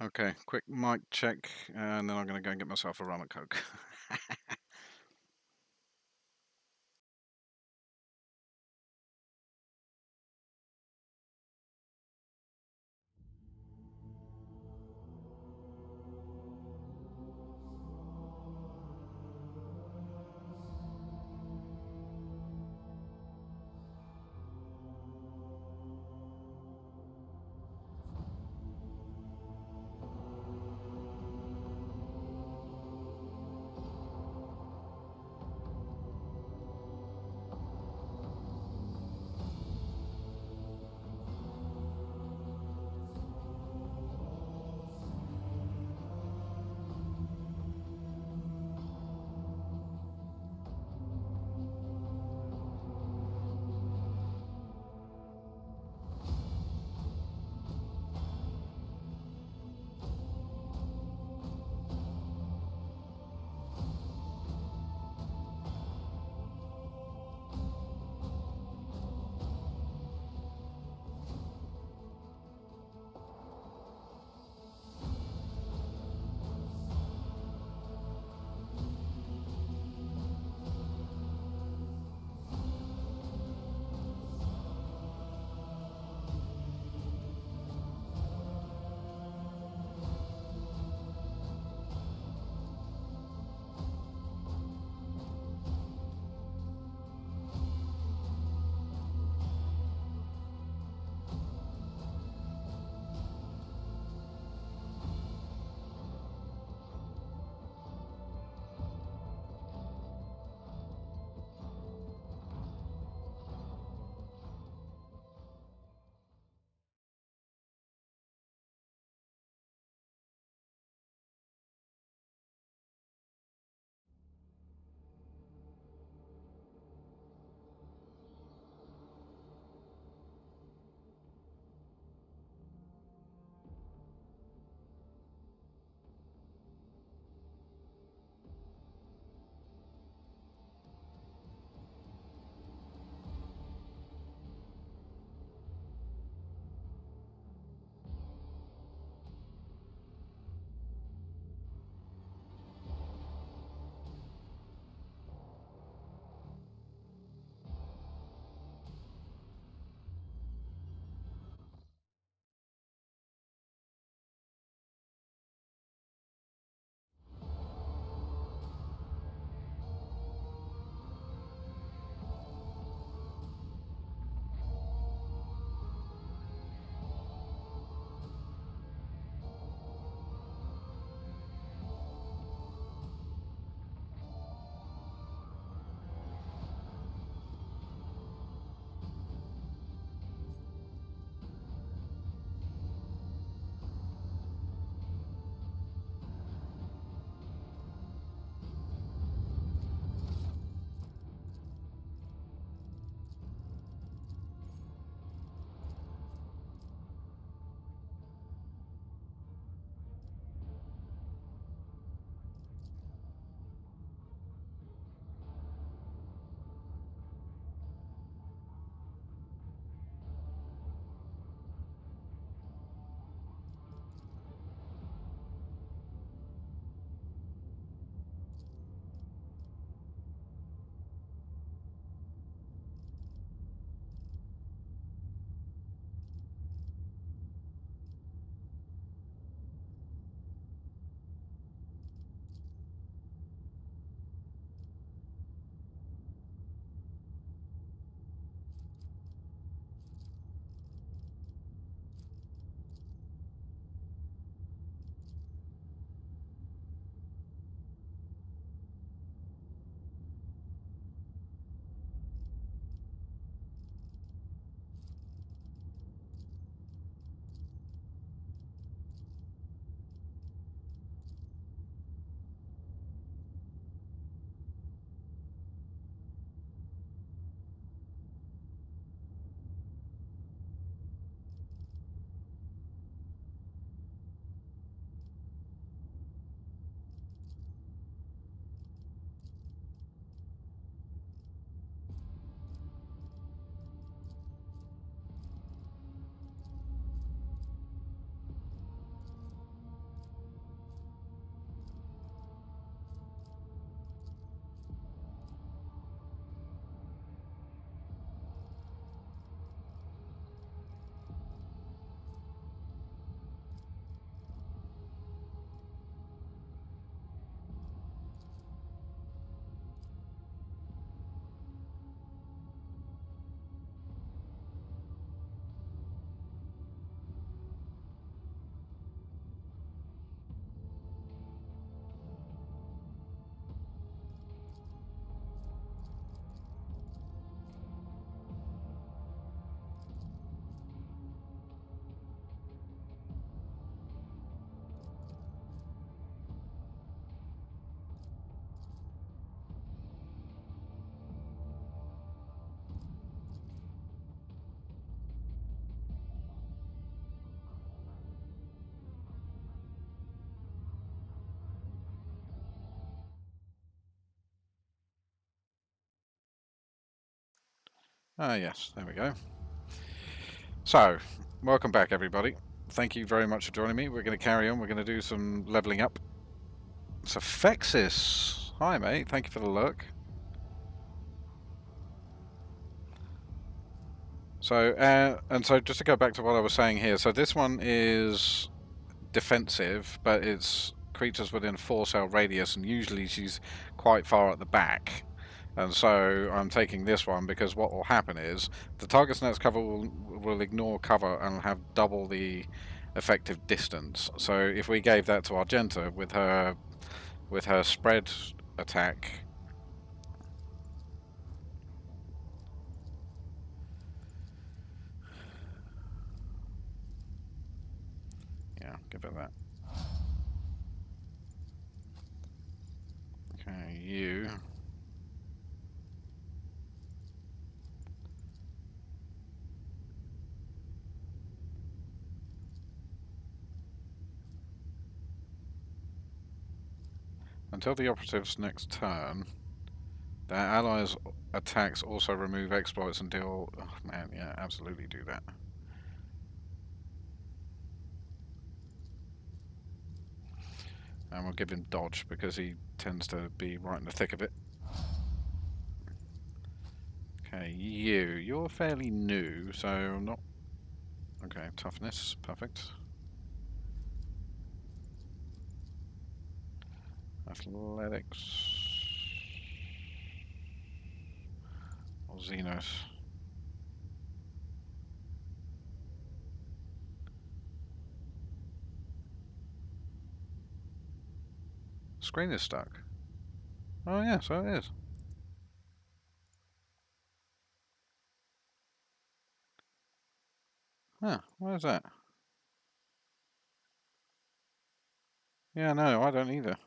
Okay, quick mic check, and then I'm going to go and get myself a rum and coke. Ah, yes, there we go. So, welcome back, everybody. Thank you very much for joining me. We're going to carry on. We're going to do some leveling up. So, Fexis. Hi, mate. Thank you for the lurk. So, and so just to go back to what I was saying here. So, this one is defensive, but it's creatures within a 4-cell radius, and usually she's quite far at the back. And so I'm taking this one because what will happen is the target's next cover will ignore cover and have double the effective distance. So if we gave that to Argenta with her spread attack, yeah, give it that. Okay, you. Until the operative's next turn, their allies' attacks also remove exploits and deal... Oh, man, yeah, absolutely do that. And we'll give him dodge because he tends to be right in the thick of it. Okay, you're fairly new, so I'm not... Okay, toughness, perfect. Athletics... or xenos. Screen is stuck. Oh yeah, so it is. Huh, why is that? Yeah, no, I don't either.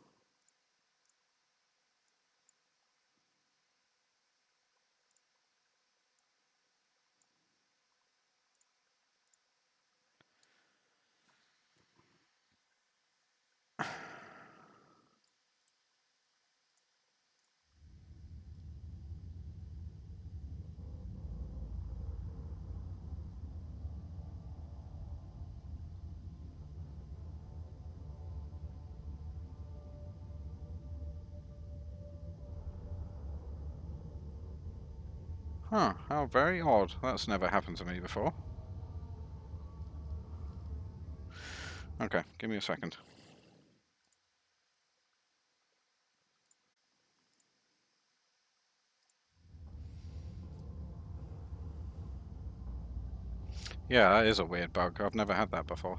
Huh, how very odd. That's never happened to me before. Okay, give me a second. Yeah, that is a weird bug. I've never had that before.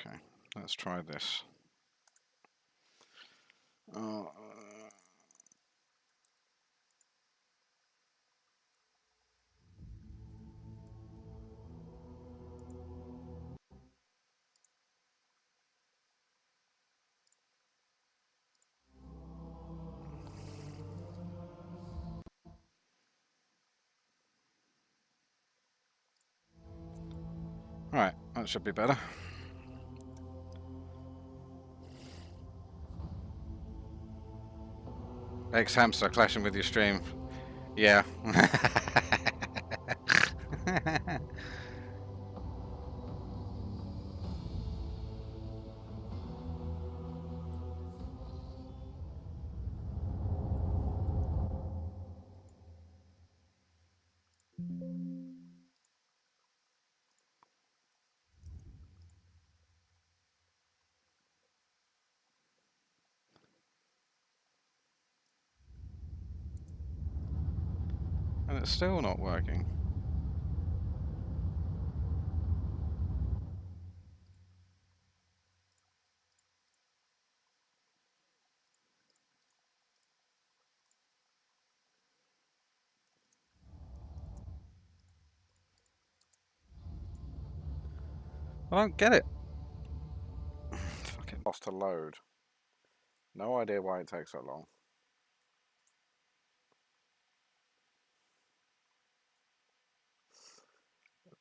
Okay, let's try this. Right, that should be better. Ex-hamster clashing with your stream. Yeah. And it's still not working. I don't get it. Fucking lost to load. No idea why it takes so long.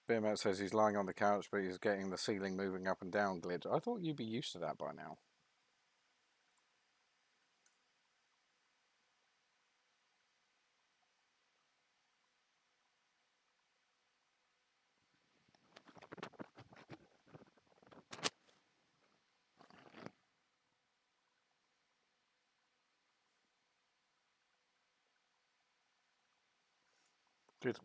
Beermat says he's lying on the couch, but he's getting the ceiling moving up and down glitch. I thought you'd be used to that by now. Dude,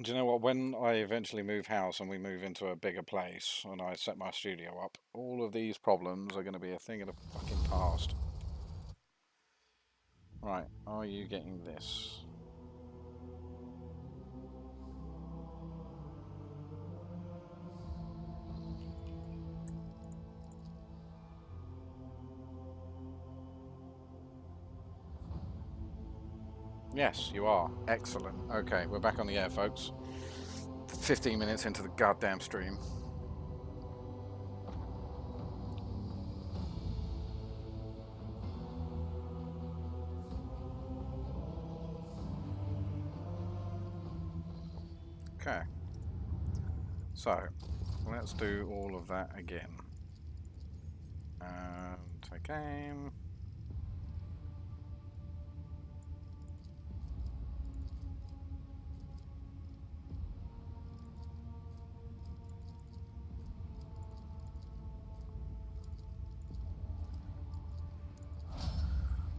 do you know what? When I eventually move house and we move into a bigger place and I set my studio up, all of these problems are going to be a thing of the fucking past. Right, are you getting this? Yes, you are. Excellent. Okay, we're back on the air, folks. 15 minutes into the goddamn stream. Okay. So, let's do all of that again. And take aim.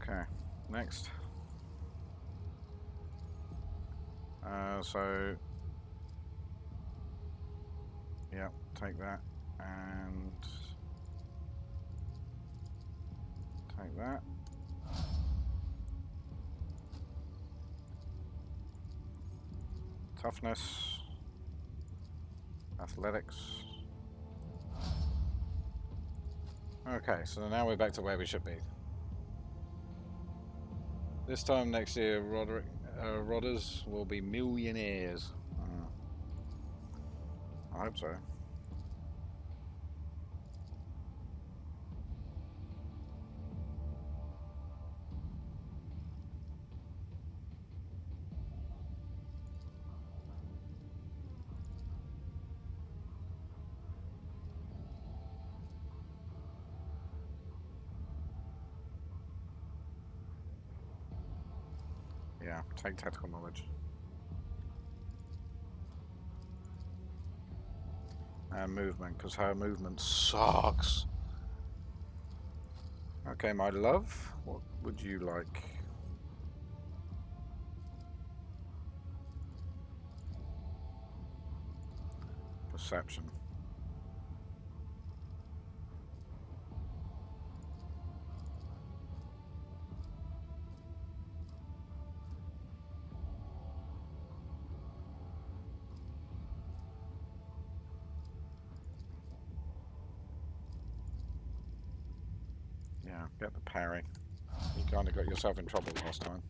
Okay, next. So, yeah, take that and take that. Toughness, athletics. Okay, so now we're back to where we should be. This time next year, Rodders will be millionaires. I hope so. Yeah, take tactical knowledge. And movement, because her movement sucks. Okay, my love, what would you like? Perception. Yeah, get the parry. You kind of got yourself in trouble last time.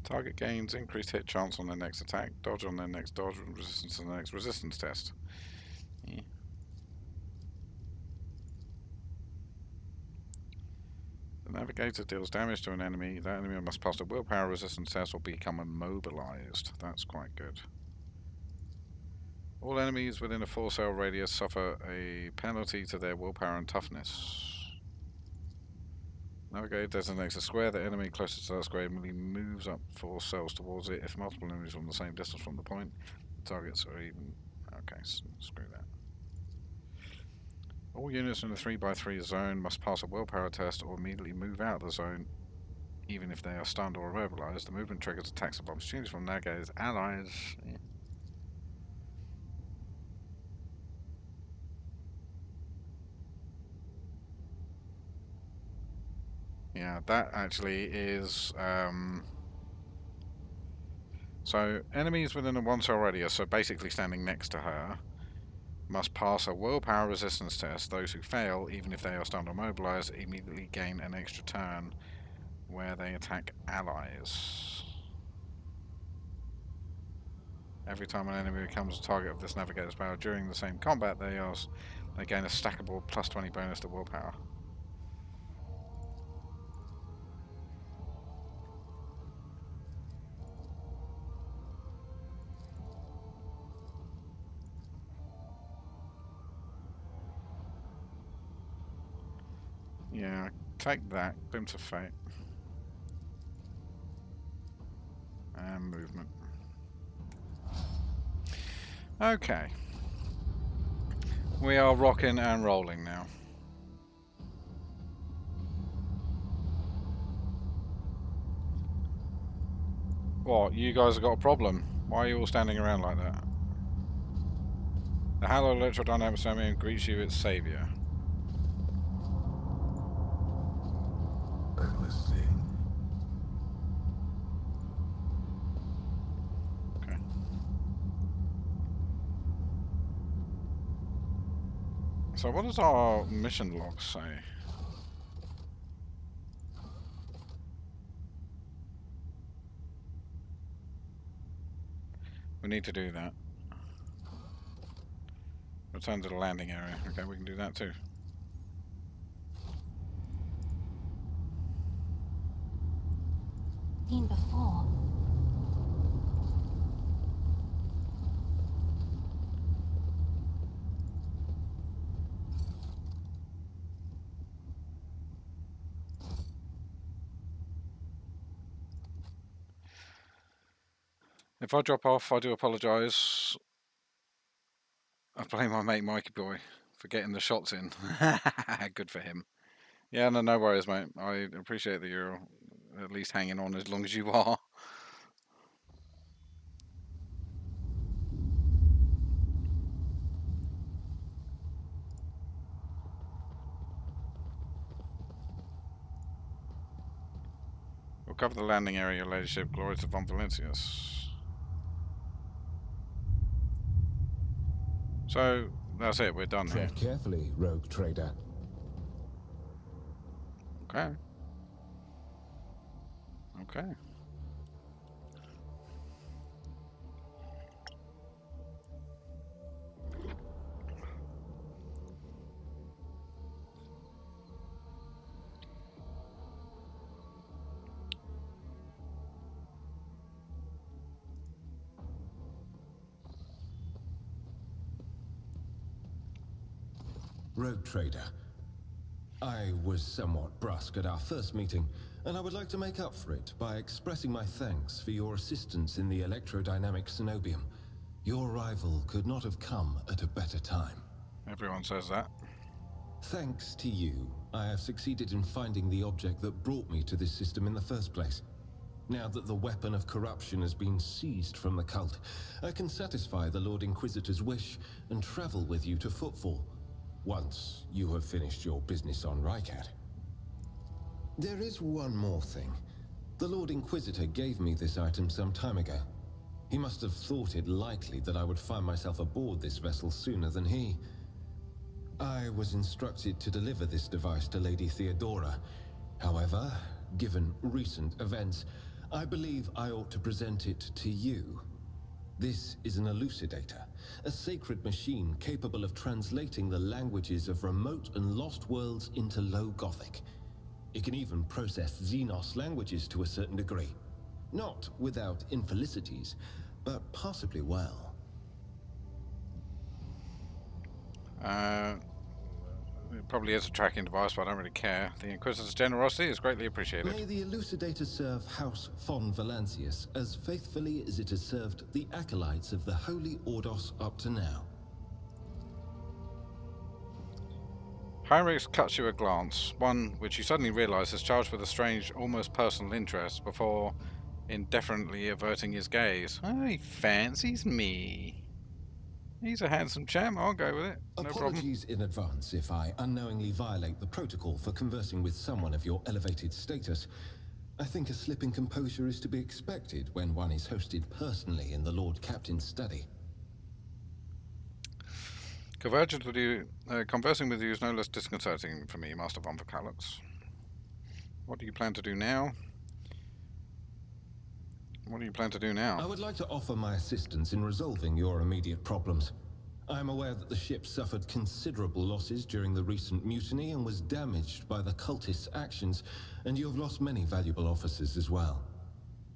Target gains increased hit chance on their next attack, dodge on their next dodge, and resistance to the next resistance test. Yeah. The navigator deals damage to an enemy. That enemy must pass a willpower resistance test or become immobilized. That's quite good. All enemies within a 4-cell radius suffer a penalty to their willpower and toughness. Navigator designates a square. The enemy closest to that square immediately moves up 4 cells towards it. If multiple enemies are on the same distance from the point, the targets are even. Okay, screw that. All units in the 3x3 zone must pass a willpower test or immediately move out of the zone, even if they are stunned or immobilized. The movement triggers attacks of opportunities from Navigator's allies. Yeah, that actually is. So, enemies within a 1-cell radius, so basically standing next to her, must pass a willpower resistance test. Those who fail, even if they are stunned or mobilized, immediately gain an extra turn where they attack allies. Every time an enemy becomes a target of this navigator's power during the same combat, they gain a stackable plus 20 bonus to willpower. Yeah, take that. Glimpse of Fate. And movement. Okay. We are rocking and rolling now. What? You guys have got a problem? Why are you all standing around like that? The hallowed electrodynamic Cenobium greets you its savior. Okay. So what does our mission log say? We need to do that. Return to the landing area. Okay, we can do that too. Been before. If I drop off, I do apologise. I blame my mate Mikey Boy for getting the shots in. Good for him. Yeah, no worries, mate. I appreciate that you're at least hanging on as long as you are. We'll cover the landing area, your ladyship. Glory to Von Valencius. So, that's it. We're done here. Tread carefully, rogue trader. Okay. Okay. Rogue trader. I was somewhat brusque at our first meeting, and I would like to make up for it by expressing my thanks for your assistance in the electrodynamic Cenobium. Your arrival could not have come at a better time. Everyone says that. Thanks to you, I have succeeded in finding the object that brought me to this system in the first place. Now that the weapon of corruption has been seized from the cult, I can satisfy the Lord Inquisitor's wish and travel with you to Footfall, once you have finished your business on Rycat. There is one more thing. The Lord Inquisitor gave me this item some time ago. He must have thought it likely that I would find myself aboard this vessel sooner than he. I was instructed to deliver this device to Lady Theodora. However, given recent events, I believe I ought to present it to you. This is an elucidator, a sacred machine capable of translating the languages of remote and lost worlds into Low Gothic. It can even process xenos languages to a certain degree. Not without infelicities, but possibly well. It probably is a tracking device, but I don't really care. The Inquisitor's generosity is greatly appreciated. May the elucidator serve House Von Valancius as faithfully as it has served the acolytes of the Holy Ordos up to now. Heinrichs cuts you a glance, one which you suddenly realise is charged with a strange, almost personal interest, before indefinitely averting his gaze. Oh, he fancies me. He's a handsome chap, I'll go with it. No problem. Apologies in advance if I unknowingly violate the protocol for conversing with someone of your elevated status. I think a slip in composure is to be expected when one is hosted personally in the Lord Captain's study. Conversing with you is no less disconcerting for me, Master von Vocalux. What do you plan to do now? What do you plan to do now? I would like to offer my assistance in resolving your immediate problems. I am aware that the ship suffered considerable losses during the recent mutiny and was damaged by the cultists' actions, and you have lost many valuable officers as well.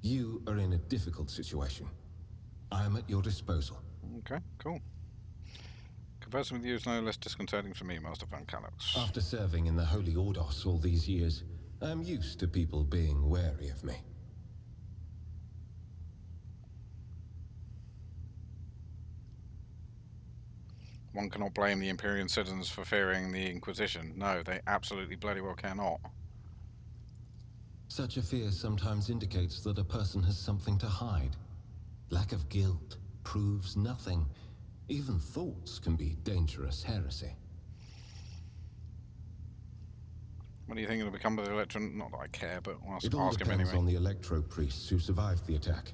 You are in a difficult situation. I am at your disposal. Okay, cool. Conversing with you is no less disconcerting for me, Master von Vocalux. After serving in the Holy Ordos all these years, I am used to people being wary of me. One cannot blame the Imperium citizens for fearing the Inquisition. No, they absolutely bloody well cannot. Such a fear sometimes indicates that a person has something to hide. Lack of guilt proves nothing. Even thoughts can be dangerous heresy. What do you think will become of the Electron? Not that I care, but I'll ask It all him depends anyway. on the Electro priests who survived the attack.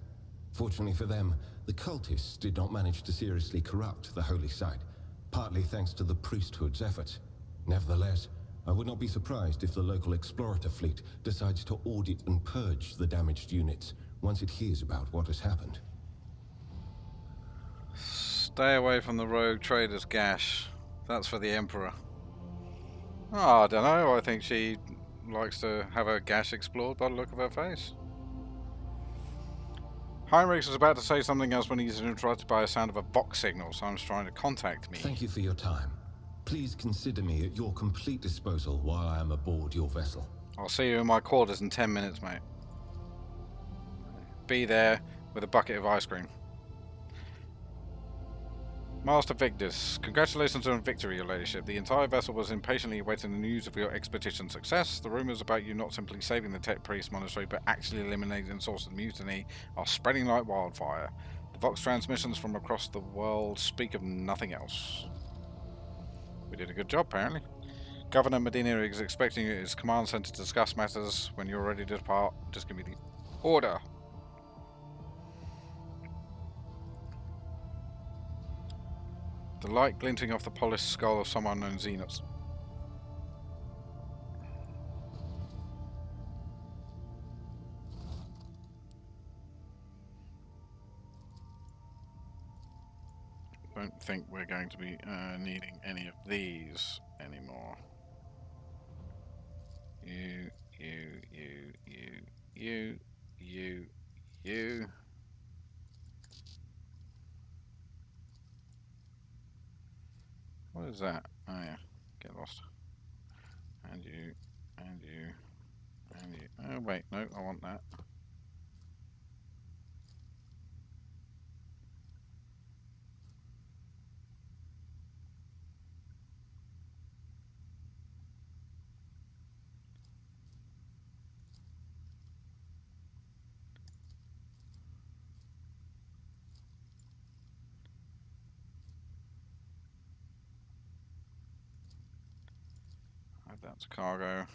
Fortunately for them, the cultists did not manage to seriously corrupt the holy site, partly thanks to the priesthood's efforts. Nevertheless, I would not be surprised if the local explorator fleet decides to audit and purge the damaged units once it hears about what has happened. Stay away from the rogue trader's gash. That's for the Emperor. Oh, I don't know. I think she likes to have her gash explored by the look of her face. Heinrich was about to say something else when he was interrupted by a sound of a Vox signal. Someone's trying to contact me. Thank you for your time. Please consider me at your complete disposal while I am aboard your vessel. I'll see you in my quarters in 10 minutes, mate. Be there with a bucket of ice cream. Master Victus, congratulations on victory, your ladyship. The entire vessel was impatiently awaiting the news of your expedition's success. The rumours about you not simply saving the Tech Priest Monastery, but actually eliminating the source of the mutiny are spreading like wildfire. The Vox transmissions from across the world speak of nothing else. We did a good job, apparently. Governor Medina is expecting you at his command centre to discuss matters. When you're ready to depart, just give me the order. The light glinting off the polished skull of some unknown xenos. Don't think we're going to be needing any of these anymore. You. What is that? Oh yeah, get lost. And you. Oh wait, no, I want that. Add that to cargo.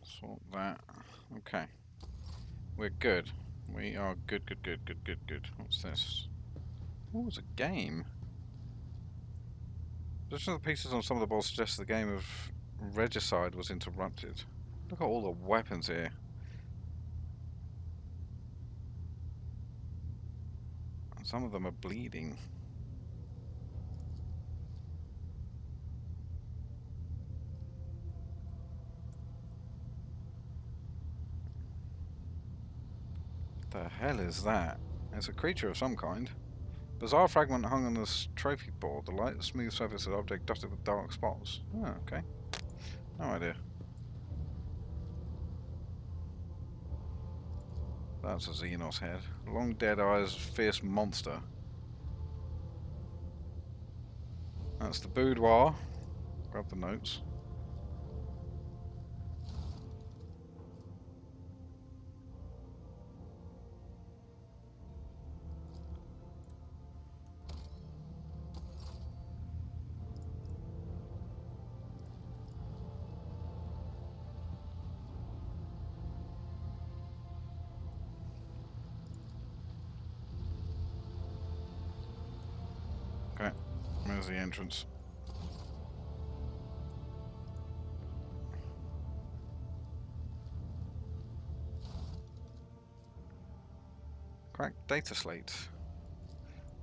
Sort that. Okay. We're good. We are good. What's this? Oh, it's a game. Position of the pieces on some of the balls suggests the game of regicide was interrupted. Look at all the weapons here. And some of them are bleeding. The hell is that? It's a creature of some kind. Bizarre fragment hung on this trophy board. The light, smooth surface of the object dotted with dark spots. Oh, okay. No idea. That's a xenos head. Long dead eyes, fierce monster. That's the boudoir. Grab the notes. There's the entrance. Cracked data slate.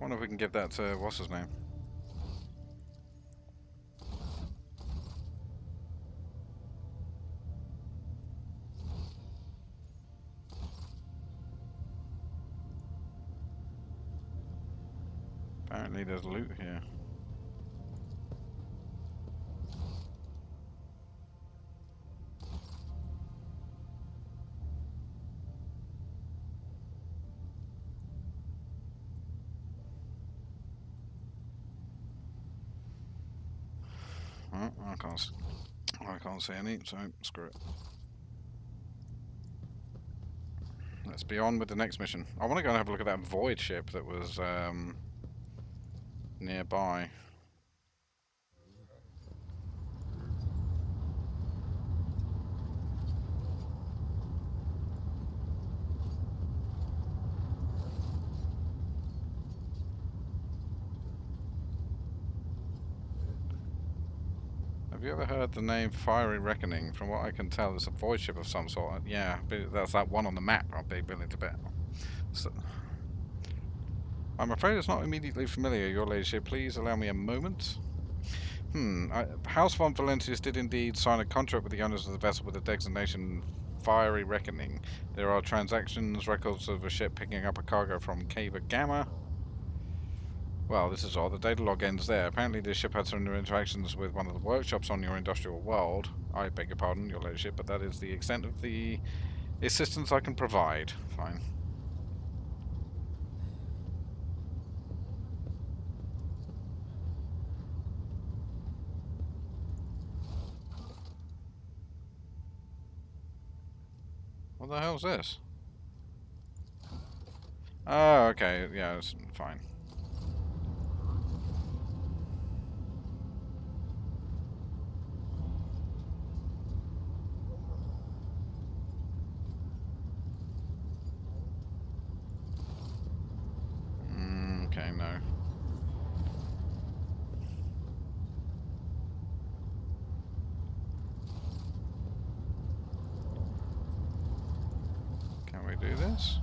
Wonder if we can give that to what's his name? Apparently there's loot here. Oh, I can't see any, so screw it. Let's be on with the next mission. I want to go and have a look at that void ship that was nearby. Have you ever heard the name Fiery Reckoning? From what I can tell, it's a void ship of some sort. Yeah, that's that one on the map, I'll be willing to bet. So, I'm afraid it's not immediately familiar, your ladyship. Please allow me a moment. House von Valentius did indeed sign a contract with the owners of the vessel with the designation Fiery Reckoning. There are transactions, records of a ship picking up a cargo from Cava Gamma. Well, this is odd. The data log ends there. Apparently this ship had some interactions with one of the workshops on your industrial world. I beg your pardon, your ladyship, but that is the extent of the assistance I can provide. Fine. What the hell's this? Oh, okay. Yeah, it's fine. Okay, no. Can we do this?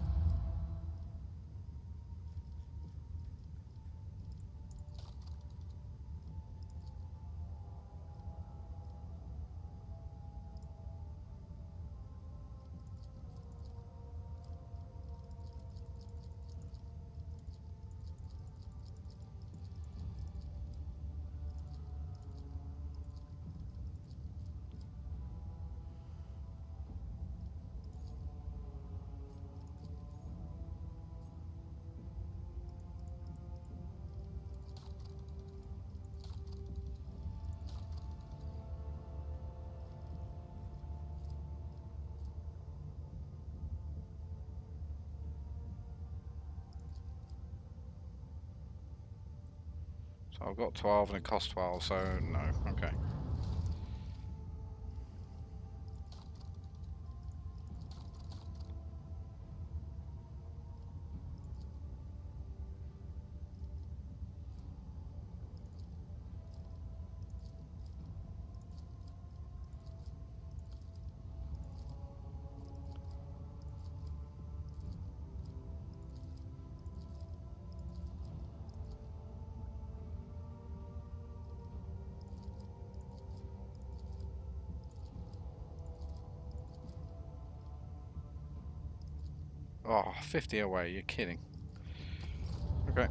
So I've got 12 and it costs 12, so no. Okay. Oh, 50 away, you're kidding. Okay.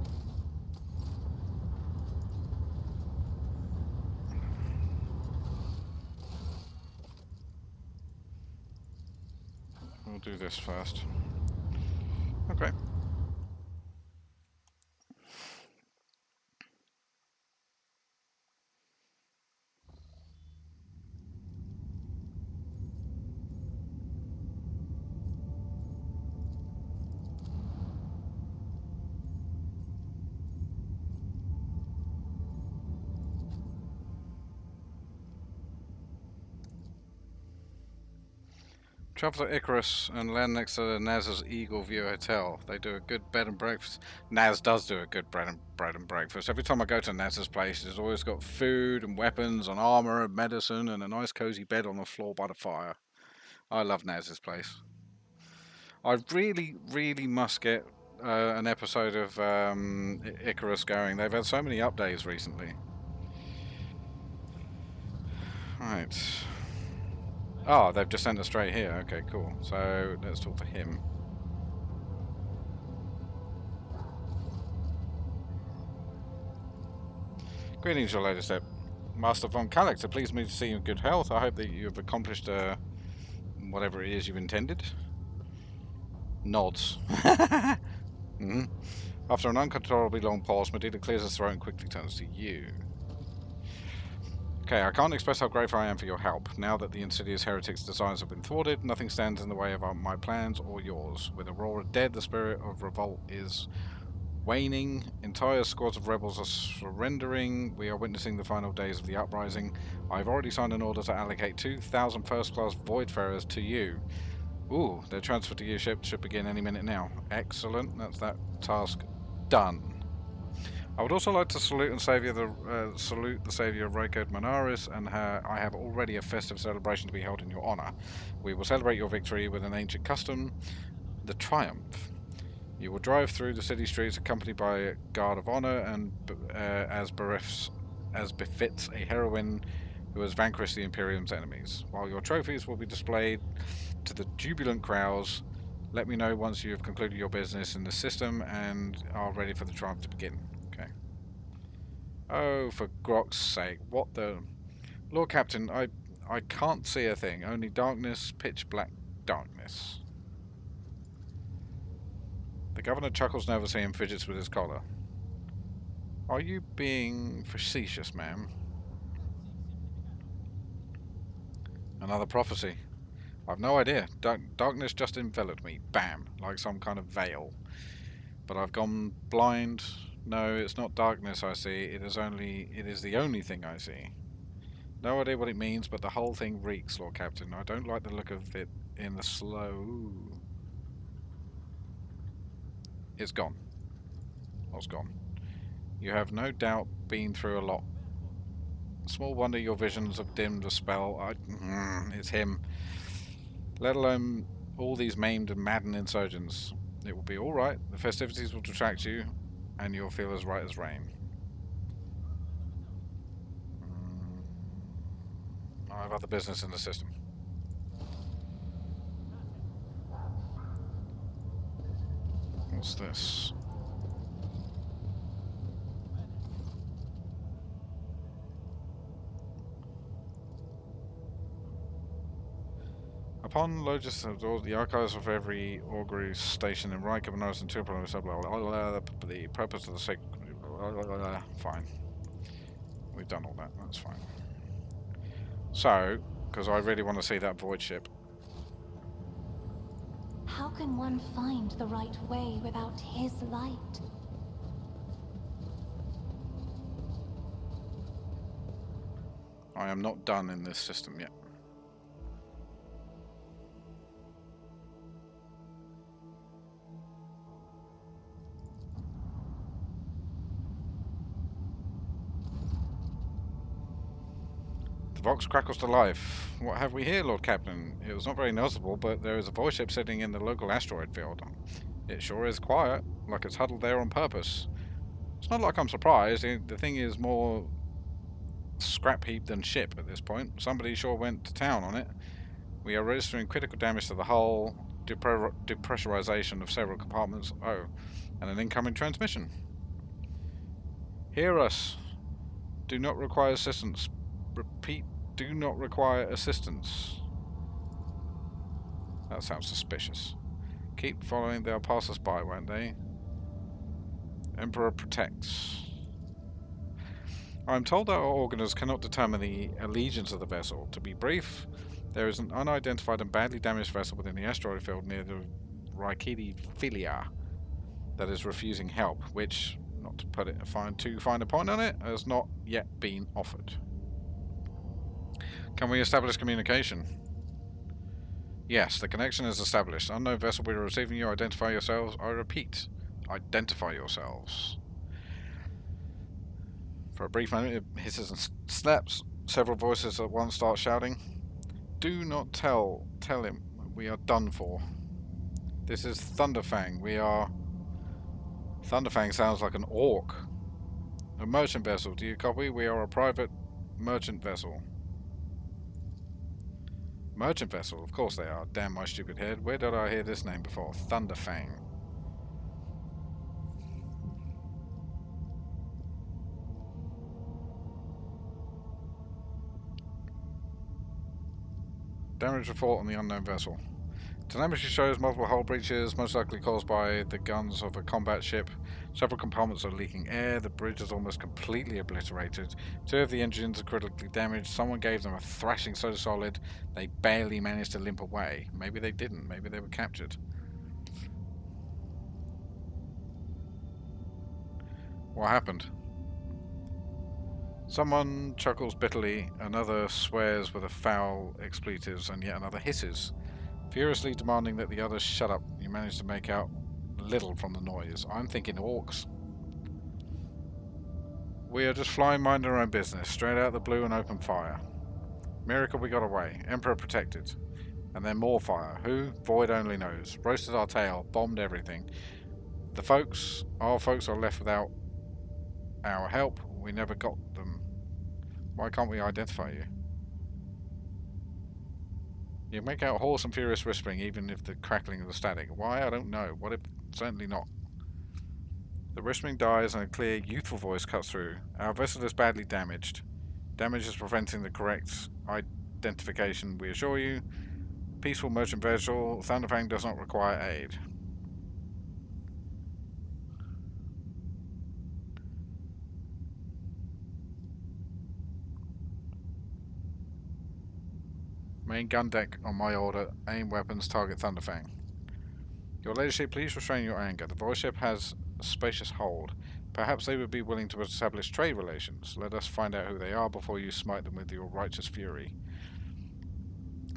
We'll do this first. Okay. Travel to Icarus and land next to the Naz's Eagle View Hotel. They do a good bed and breakfast. Naz does do a good bread and breakfast. Every time I go to Naz's place, it's always got food and weapons and armor and medicine and a nice cozy bed on the floor by the fire. I love Naz's place. I really, really must get an episode of Icarus going. They've had so many updates recently. Right. Oh, they've just sent us straight here. Okay, cool. So let's talk to him. Greetings, your latest step. Master von Calix, it pleases me to see you in good health. I hope that you have accomplished whatever it is you intended. Nods. After an uncontrollably long pause, Medina clears his throat and quickly turns to you. Okay, I can't express how grateful I am for your help. Now that the insidious heretic's designs have been thwarted, nothing stands in the way of my plans or yours. With Aurora dead, the spirit of revolt is waning. Entire squads of rebels are surrendering. We are witnessing the final days of the uprising. I've already signed an order to allocate 2,000 first-class voidfarers to you. Ooh, their transfer to your ship should begin any minute now. Excellent, that's that task done. I would also like to salute the savior of Reiko Monaris, and I have already a festive celebration to be held in your honor. We will celebrate your victory with an ancient custom, the Triumph. You will drive through the city streets accompanied by a guard of honor, and as befits a heroine who has vanquished the Imperium's enemies. While your trophies will be displayed to the jubilant crowds, let me know once you have concluded your business in the system and are ready for the triumph to begin. Okay. Oh, for Grok's sake, what the... Lord Captain, I can't see a thing. Only darkness, pitch black darkness. The governor chuckles nervously and fidgets with his collar. Are you being facetious, ma'am? Another prophecy. I've no idea. Darkness just enveloped me. Bam. Like some kind of veil. But I've gone blind. No, it's not darkness I see. It is the only thing I see. No idea what it means, but the whole thing reeks, Lord Captain. I don't like the look of it in the slow... It's gone. What's gone? You have no doubt been through a lot. Small wonder your visions have dimmed the spell. It's him. Let alone all these maimed and maddened insurgents. It will be alright. The festivities will distract you, and you'll feel as right as rain. I have other business in the system. What's this? Upon Logis, the archives of every augury station in Reich have noticed and the purpose of the sacred... Fine. We've done all that, that's fine. So, because I really want to see that void ship. How can one find the right way without his light? I am not done in this system yet. Vox crackles to life. What have we here, Lord Captain? It was not very noticeable, but there is a void ship sitting in the local asteroid field. It sure is quiet, like it's huddled there on purpose. It's not like I'm surprised. The thing is more scrap heap than ship at this point. Somebody sure went to town on it. We are registering critical damage to the hull, depressurization of several compartments, and an incoming transmission. Hear us. Do not require assistance. Repeat, do not require assistance. That sounds suspicious. Keep following, they'll pass us by, won't they? Emperor protects. I'm told that our organers cannot determine the allegiance of the vessel. To be brief, there is an unidentified and badly damaged vessel within the asteroid field near the Rykidi Philia that is refusing help, which, not to put it too fine a point on it, has not yet been offered. Can we establish communication? Yes, the connection is established. Unknown vessel, we are receiving you. Identify yourselves. I repeat, identify yourselves. For a brief moment, it hisses and snaps. Several voices at once start shouting. Do not tell him. We are done for. This is Thunderfang. We are... Thunderfang sounds like an orc. A merchant vessel. Do you copy? We are a private merchant vessel. Merchant vessel? Of course they are. Damn my stupid head. Where did I hear this name before? Thunderfang. Damage report on the unknown vessel. Telemetry shows multiple hull breaches, most likely caused by the guns of a combat ship. Several compartments are leaking air. The bridge is almost completely obliterated. 2 of the engines are critically damaged. Someone gave them a thrashing so solid they barely managed to limp away. Maybe they didn't. Maybe they were captured. What happened? Someone chuckles bitterly, another swears with a foul expletives, and yet another hisses. Furiously demanding that the others shut up, you manage to make out little from the noise. I'm thinking orcs. We are just flying, minding our own business, straight out the blue and open fire. Miracle we got away. Emperor protected. And then more fire. Who? Void only knows. Roasted our tail, bombed everything. Our folks are left without our help. We never got them. Why can't we identify you? You make out hoarse and furious whispering, even if the crackling of the static. Why? I don't know. What if? Certainly not. The whispering dies and a clear, youthful voice cuts through. Our vessel is badly damaged. Damage is preventing the correct identification, we assure you. Peaceful merchant vessel. Thunderfang does not require aid. Main gun deck on my order. Aim weapons, target Thunderfang. Your ladyship, please restrain your anger. The voidship has a spacious hold. Perhaps they would be willing to establish trade relations. Let us find out who they are before you smite them with your righteous fury.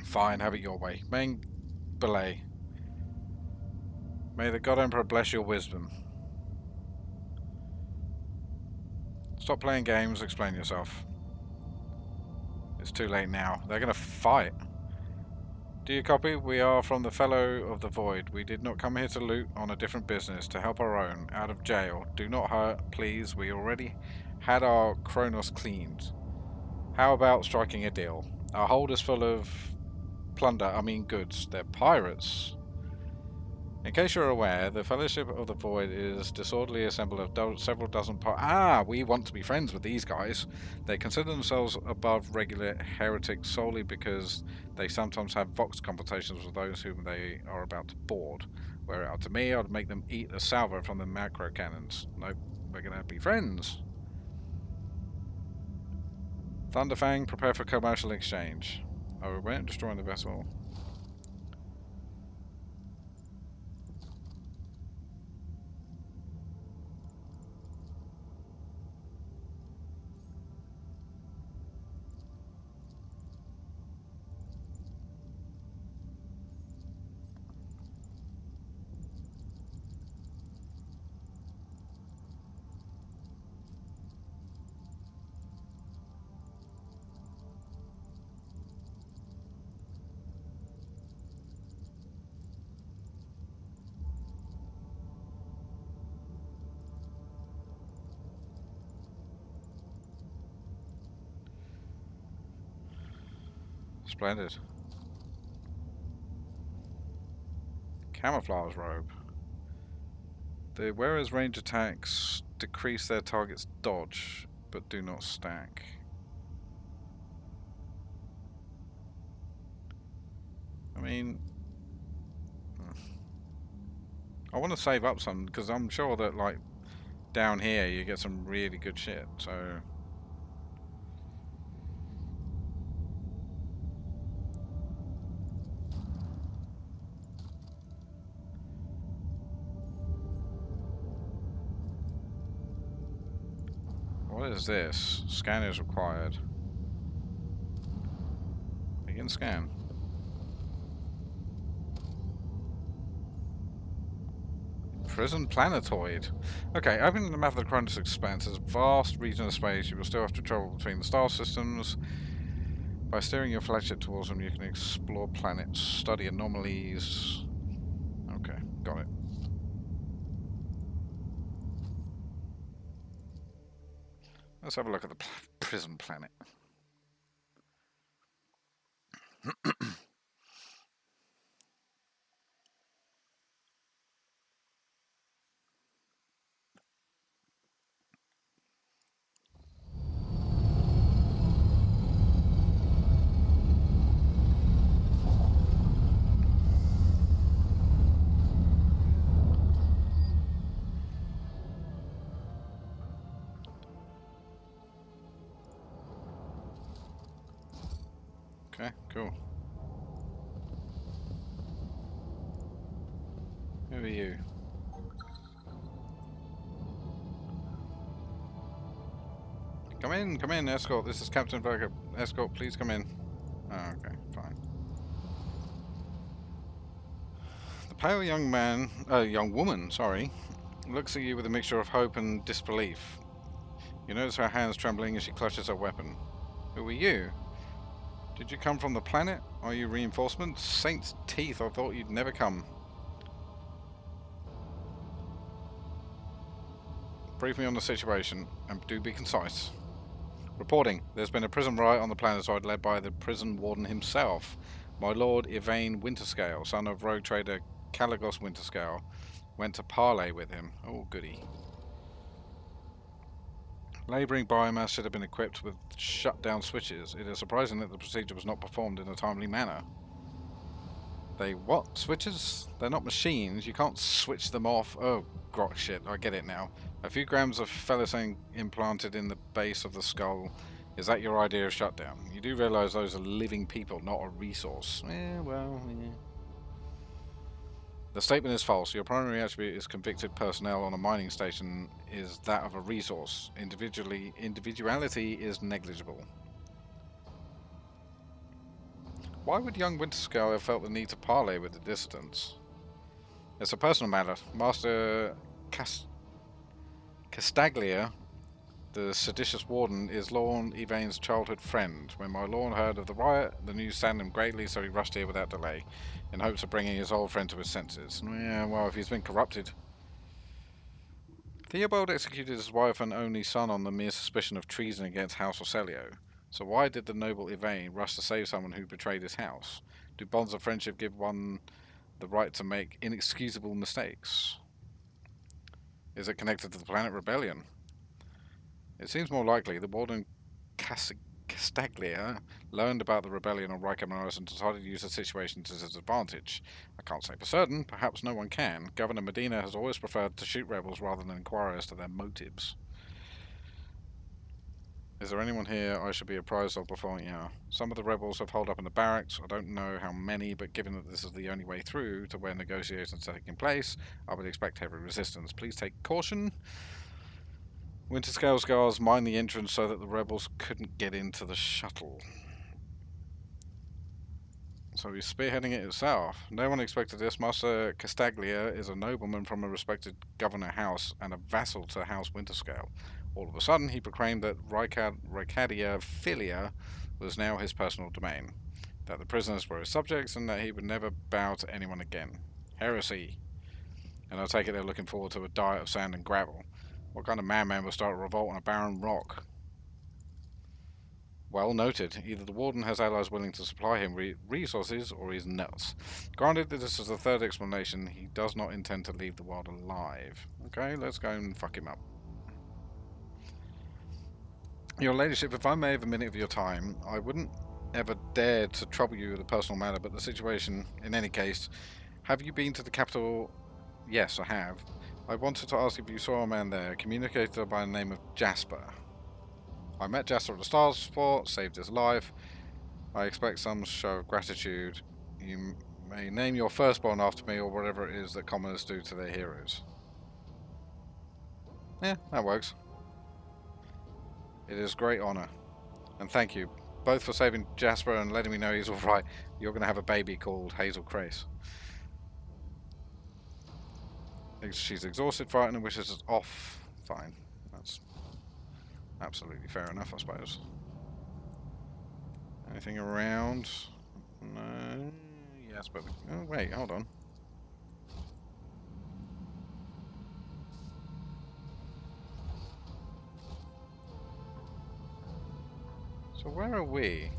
Fine, have it your way. Main belay. May the God Emperor bless your wisdom. Stop playing games, explain yourself. It's too late now. They're going to fight. Do you copy? We are from the Fellow of the Void. We did not come here to loot, on a different business, to help our own, out of jail. Do not hurt, please. We already had our Koronus cleaned. How about striking a deal? Our hold is full of goods. They're pirates. In case you're aware, the Fellowship of the Void is disorderly assembled of several dozen we want to be friends with these guys. They consider themselves above regular heretics solely because they sometimes have vox conversations with those whom they are about to board. Were it up to me, I'd make them eat a salvo from the macro cannons. Nope, we're gonna be friends. Thunderfang, prepare for commercial exchange. Oh, we went destroying the vessel. Splendid. Camouflage robe. The wearer's range attacks decrease their target's dodge, but do not stack. I mean, I want to save up some, because I'm sure that, like, down here you get some really good shit, so... What is this? Scan is required. Begin scan. Prison planetoid. Okay, opening the map of the Koronus Expanse is a vast region of space. You will still have to travel between the star systems. By steering your flagship towards them, you can explore planets, study anomalies. Okay, got it. Let's have a look at the prison planet. Okay, cool. Who are you? Come in, escort. This is Captain Berger. Escort, please come in. Oh, okay, fine. The pale young man, young woman, sorry, looks at you with a mixture of hope and disbelief. You notice her hands trembling as she clutches her weapon. Who are you? Did you come from the planet? Are you reinforcements? Saint's teeth, I thought you'd never come. Brief me on the situation, and do be concise. Reporting. There's been a prison riot on the planetoid led by the prison warden himself, my lord Yvain Winterscale, son of rogue trader Caligos Winterscale. Went to parley with him. Oh, goody. Labouring biomass should have been equipped with shut-down switches. It is surprising that the procedure was not performed in a timely manner. They what? Switches? They're not machines. You can't switch them off. Oh, grok shit. I get it now. A few grams of felicine implanted in the base of the skull. Is that your idea of shutdown? You do realise those are living people, not a resource. Well. The statement is false. Your primary attribute is convicted personnel on a mining station is that of a resource. Individuality is negligible. Why would young Winterscale have felt the need to parley with the dissidents? It's a personal matter. Master Castaglia, the seditious warden, is Lord Yvain's childhood friend. When my lord heard of the riot, the news saddened him greatly, so he rushed here without delay, in hopes of bringing his old friend to his senses. Yeah, well, if he's been corrupted. Theobald executed his wife and only son on the mere suspicion of treason against House Orselio. So why did the noble Yvain rush to save someone who betrayed his house? Do bonds of friendship give one the right to make inexcusable mistakes? Is it connected to the planet rebellion? It seems more likely the warden Castaglia learned about the rebellion on Riker Mars and decided to use the situation to his advantage. I can't say for certain, perhaps no one can. Governor Medina has always preferred to shoot rebels rather than inquire as to their motives. Is there anyone here I should be apprised of before? Yeah. Some of the rebels have holed up in the barracks. I don't know how many, but given that this is the only way through to where negotiations are taking place, I would expect heavy resistance. Please take caution. Winterscale's guards mined the entrance so that the rebels couldn't get into the shuttle. So he's spearheading it himself. No one expected this. Master Castaglia is a nobleman from a respected governor house and a vassal to House Winterscale. All of a sudden, he proclaimed that Ricadia Filia was now his personal domain, that the prisoners were his subjects, and that he would never bow to anyone again. Heresy. And I take it they're looking forward to a diet of sand and gravel. What kind of madman will start a revolt on a barren rock? Well noted. Either the warden has allies willing to supply him resources, or he's nuts. Granted that this is the third explanation, he does not intend to leave the world alive. Okay, let's go and fuck him up. Your ladyship, if I may have a minute of your time, I wouldn't ever dare to trouble you with a personal matter, but the situation, in any case, have you been to the capital? Yes, I have. I wanted to ask if you saw a man there, a communicator by the name of Jasper. I met Jasper at the Stars Fort, saved his life. I expect some show of gratitude. You may name your firstborn after me, or whatever it is that commoners do to their heroes. Yeah, that works. It is great honor. And thank you, both for saving Jasper and letting me know he's alright. You're going to have a baby called Hazel Kraise. She's exhausted, frightened, and wishes us off. Fine. That's absolutely fair enough, I suppose. Anything around? No. Yes, but... Oh, wait, hold on. So where are we?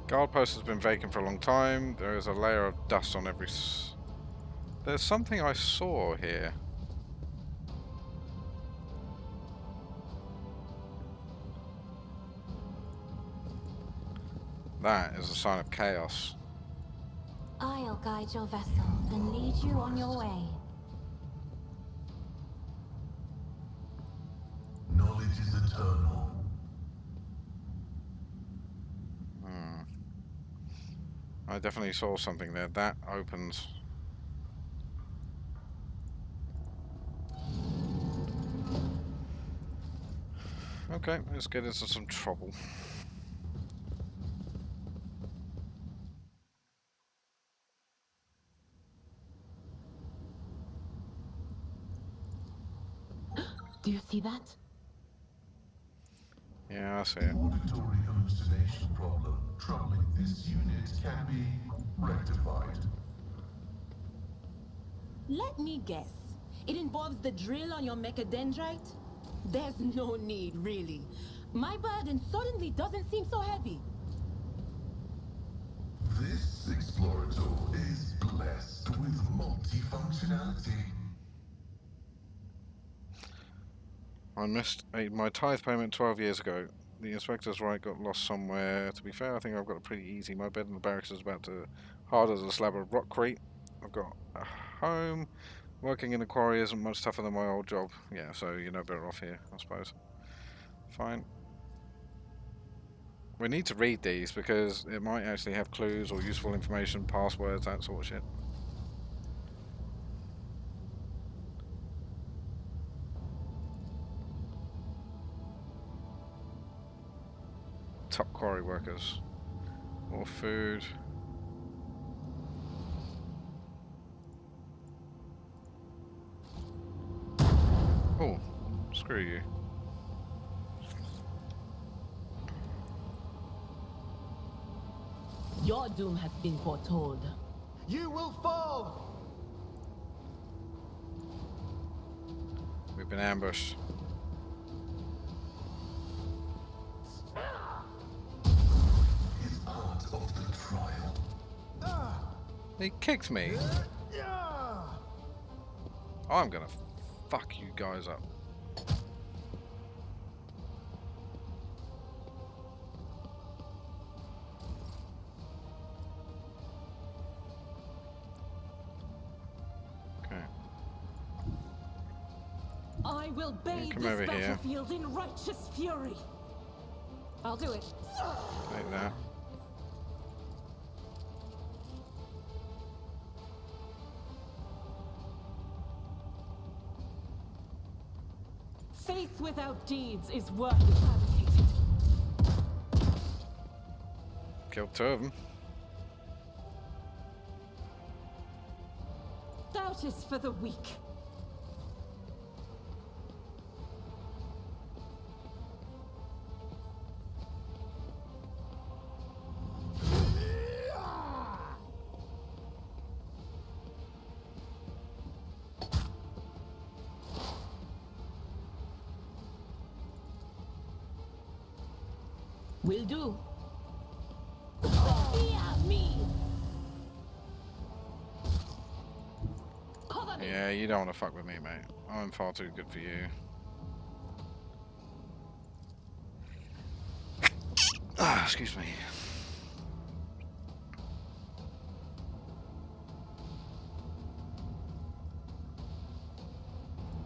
Guard post has been vacant for a long time. There is a layer of dust on every... There's something I saw here. That is a sign of chaos. I'll guide your vessel and lead you on your way. Knowledge is eternal. I definitely saw something there. That opens. Okay, let's get into some trouble. Do you see that? Yeah, I see it. Auditory hallucination problem troubling this unit can be rectified. Let me guess. It involves the drill on your mechadendrite? There's no need, really. My burden suddenly doesn't seem so heavy. This explorator is blessed with multifunctionality. I missed my tithe payment 12 years ago. The inspector's right, got lost somewhere. To be fair, I think I've got it pretty easy. My bed in the barracks is about to hard as a slab of rockcrete. I've got a home. Working in a quarry isn't much tougher than my old job. Yeah, so you're no better off here, I suppose. Fine. We need to read these because it might actually have clues or useful information, passwords, that sort of shit. Top quarry workers. More food. Oh, screw you. Your doom has been foretold. You will fall! We've been ambushed. Is part of the trial. He kicked me. I'm gonna fuck you guys up. Okay. I will bathe come this over here. battlefield in righteous fury. I'll do it. Take that. Faith without deeds is worth fabricated. Killed 2 of them. Doubt is for the weak. Will do. Fear me. Cover me. Yeah, you don't want to fuck with me, mate. I'm far too good for you. Ah, excuse me.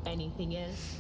Anything else?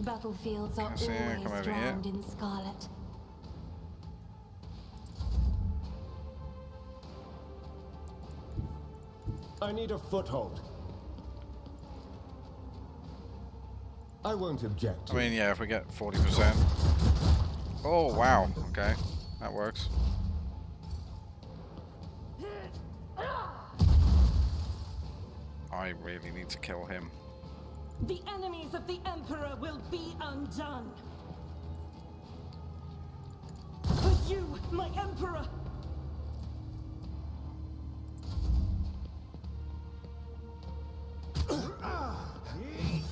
Battlefields are Cassia, come always over here. drowned in scarlet. I need a foothold. I won't object to I mean, yeah, if we get 40%. Oh, wow. Okay. That works. I really need to kill him. The enemies of the Emperor will be undone. But you, my Emperor!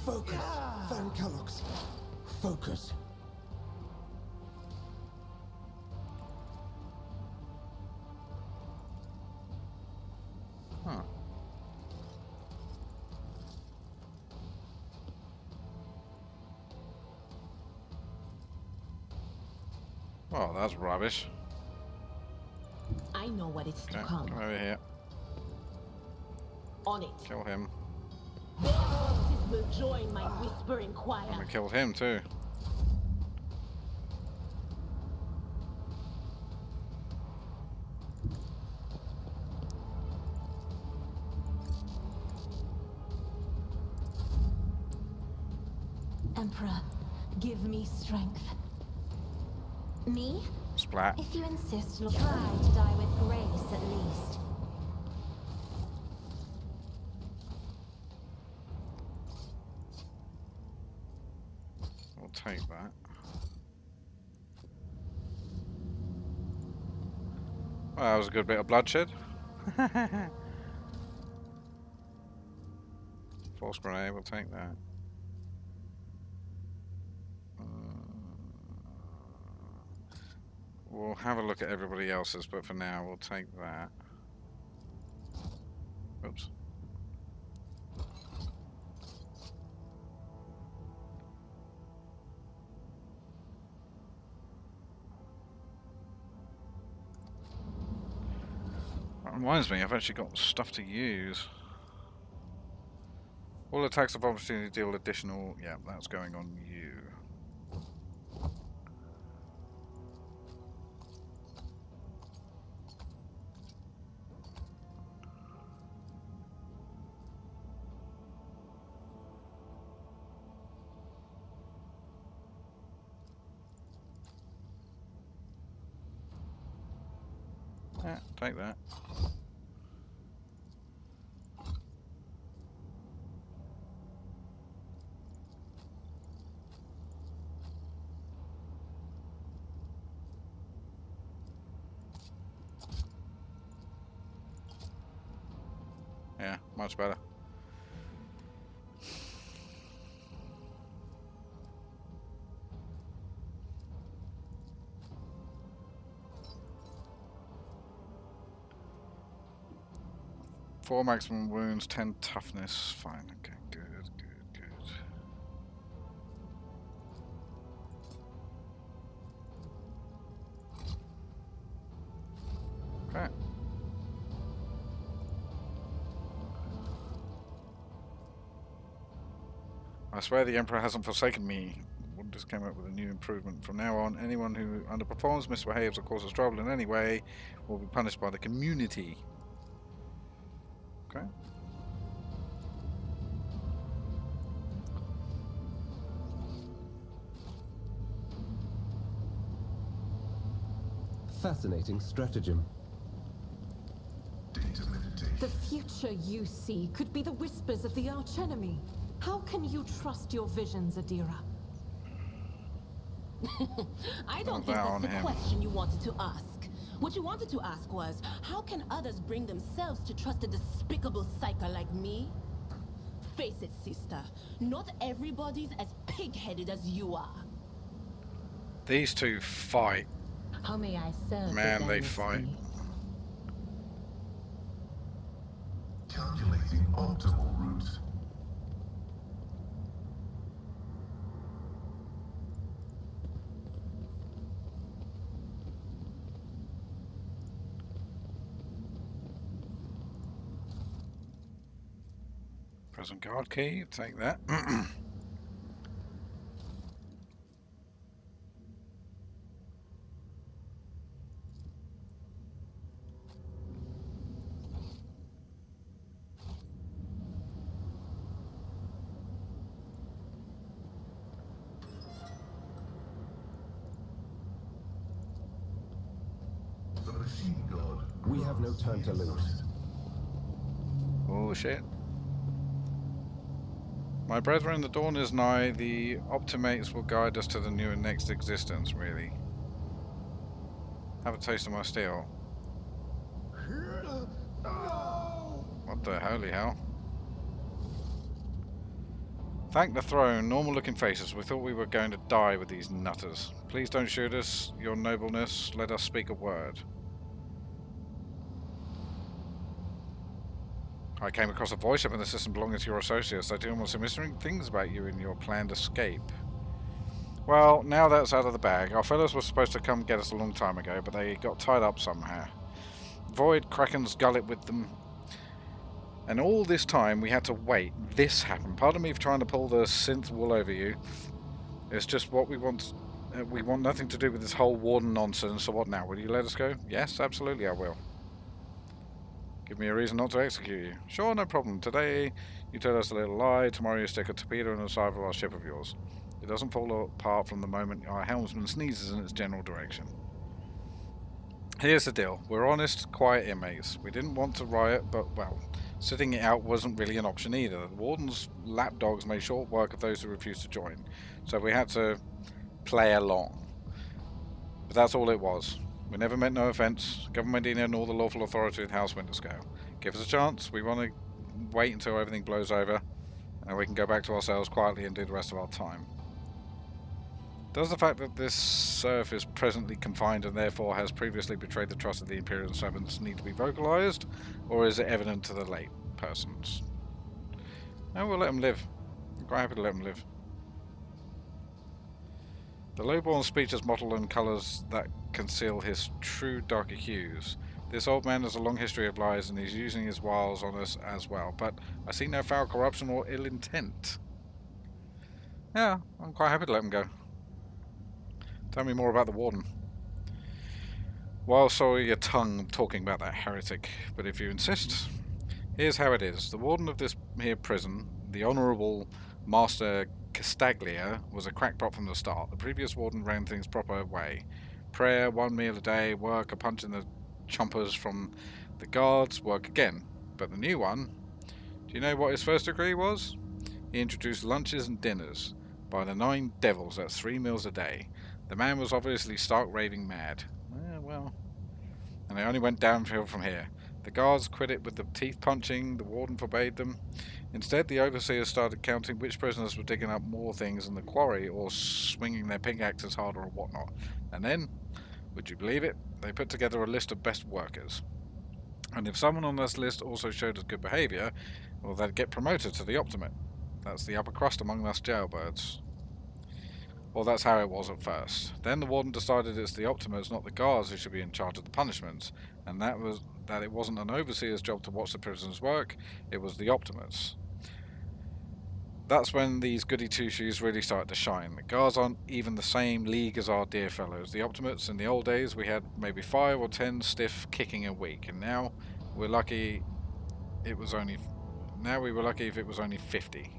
Focus, Van Kellogg's. Focus. Huh. Well, that's rubbish. I know what is to Okay, come. come over here. On it. Kill him. Their voices will join my whispering And choir. we killed him too. Emperor, give me strength. Me? Splat. If you insist, try to die with grace at least. We'll take that. Well, that was a good bit of bloodshed. Force grenade, we'll take that. We'll have a look at everybody else's, but for now we'll take that. Oops. That reminds me, I've actually got stuff to use. All attacks of opportunity deal additional. Yeah, that's going on you. Yeah, take that. Yeah, much better. Four maximum wounds, 10 toughness. Fine, okay, good, good, good. Okay. I swear the Emperor hasn't forsaken me. We just came up with a new improvement. From now on, anyone who underperforms, misbehaves, or causes trouble in any way will be punished by the community. Okay. Fascinating stratagem. Data meditation. The future you see could be the whispers of the archenemy. How can you trust your visions, Adira? I don't think that's the question you wanted to ask. What you wanted to ask was, how can others bring themselves to trust a despicable psyker like me? Face it, sister. Not everybody's as pig-headed as you are. These two fight. How may I serve? Man, they fight. Calculating optimal route. Present guard key, take that. have no time to lose. Oh shit. My brethren, the dawn is nigh. The optimates will guide us to the new and next existence, really. Have a taste of my steel. What the holy hell? Thank the throne, normal looking faces. We thought we were going to die with these nutters. Please don't shoot us, your nobleness. Let us speak a word. I came across a voidship in the system belonging to your associates. They do some mystery things about you and your planned escape. Well, now that's out of the bag. Our fellows were supposed to come get us a long time ago, but they got tied up somehow. Void Krakens gullet with them. And all this time we had to wait. This happened. Pardon me for trying to pull the synth wool over you. It's just what we want. We want nothing to do with this whole warden nonsense. So what now? Will you let us go? Yes, absolutely I will. Give me a reason not to execute you. Sure, no problem. Today you tell us a little lie. Tomorrow you stick a torpedo in the side of our ship of yours. It doesn't fall apart from the moment our helmsman sneezes in its general direction. Here's the deal. We're honest, quiet inmates. We didn't want to riot, but, well, sitting it out wasn't really an option either. The warden's lapdogs made short work of those who refused to join, so we had to play along. But that's all it was. We never meant no offence. Government in nor the lawful authority of the House Winterscale. Give us a chance. We want to wait until everything blows over, and we can go back to ourselves quietly and do the rest of our time. Does the fact that this serf is presently confined and therefore has previously betrayed the trust of the Imperial servants need to be vocalised, or is it evident to the late persons? No, we'll let them live. I'm quite happy to let them live. The lowborn speech has mottled and colours that conceal his true darker hues. This old man has a long history of lies and he's using his wiles on us as well, but I see no foul corruption or ill intent. Yeah, I'm quite happy to let him go. Tell me more about the warden. Well, sorry your tongue talking about that heretic, but if you insist, here's how it is. The warden of this here prison, the Honourable Master Castaglia, was a crackpot from the start. The previous warden ran things proper way. Prayer, 1 meal a day, work, a punch in the chompers from the guards, work again. But the new one, do you know what his first degree was? He introduced lunches and dinners. By the 9 devils, that's 3 meals a day. The man was obviously stark raving mad. Well, and they only went downhill from here. The guards quit it with the teeth punching, the warden forbade them. Instead, the overseers started counting which prisoners were digging up more things in the quarry or swinging their pickaxes harder or whatnot. And then, would you believe it, they put together a list of best workers. And if someone on this list also showed us good behaviour, well, they'd get promoted to the optimate. That's the upper crust among us jailbirds. Well, that's how it was at first. Then the warden decided it's the optimates, not the guards, who should be in charge of the punishments, and that it wasn't an overseer's job to watch the prisoners work, it was the optimates. That's when these goody two-shoes really started to shine. The guards aren't even the same league as our dear fellows. The optimates, in the old days, we had maybe 5 or 10 stiff kicking a week, and now we're lucky it was only... Now we were lucky if it was only 50.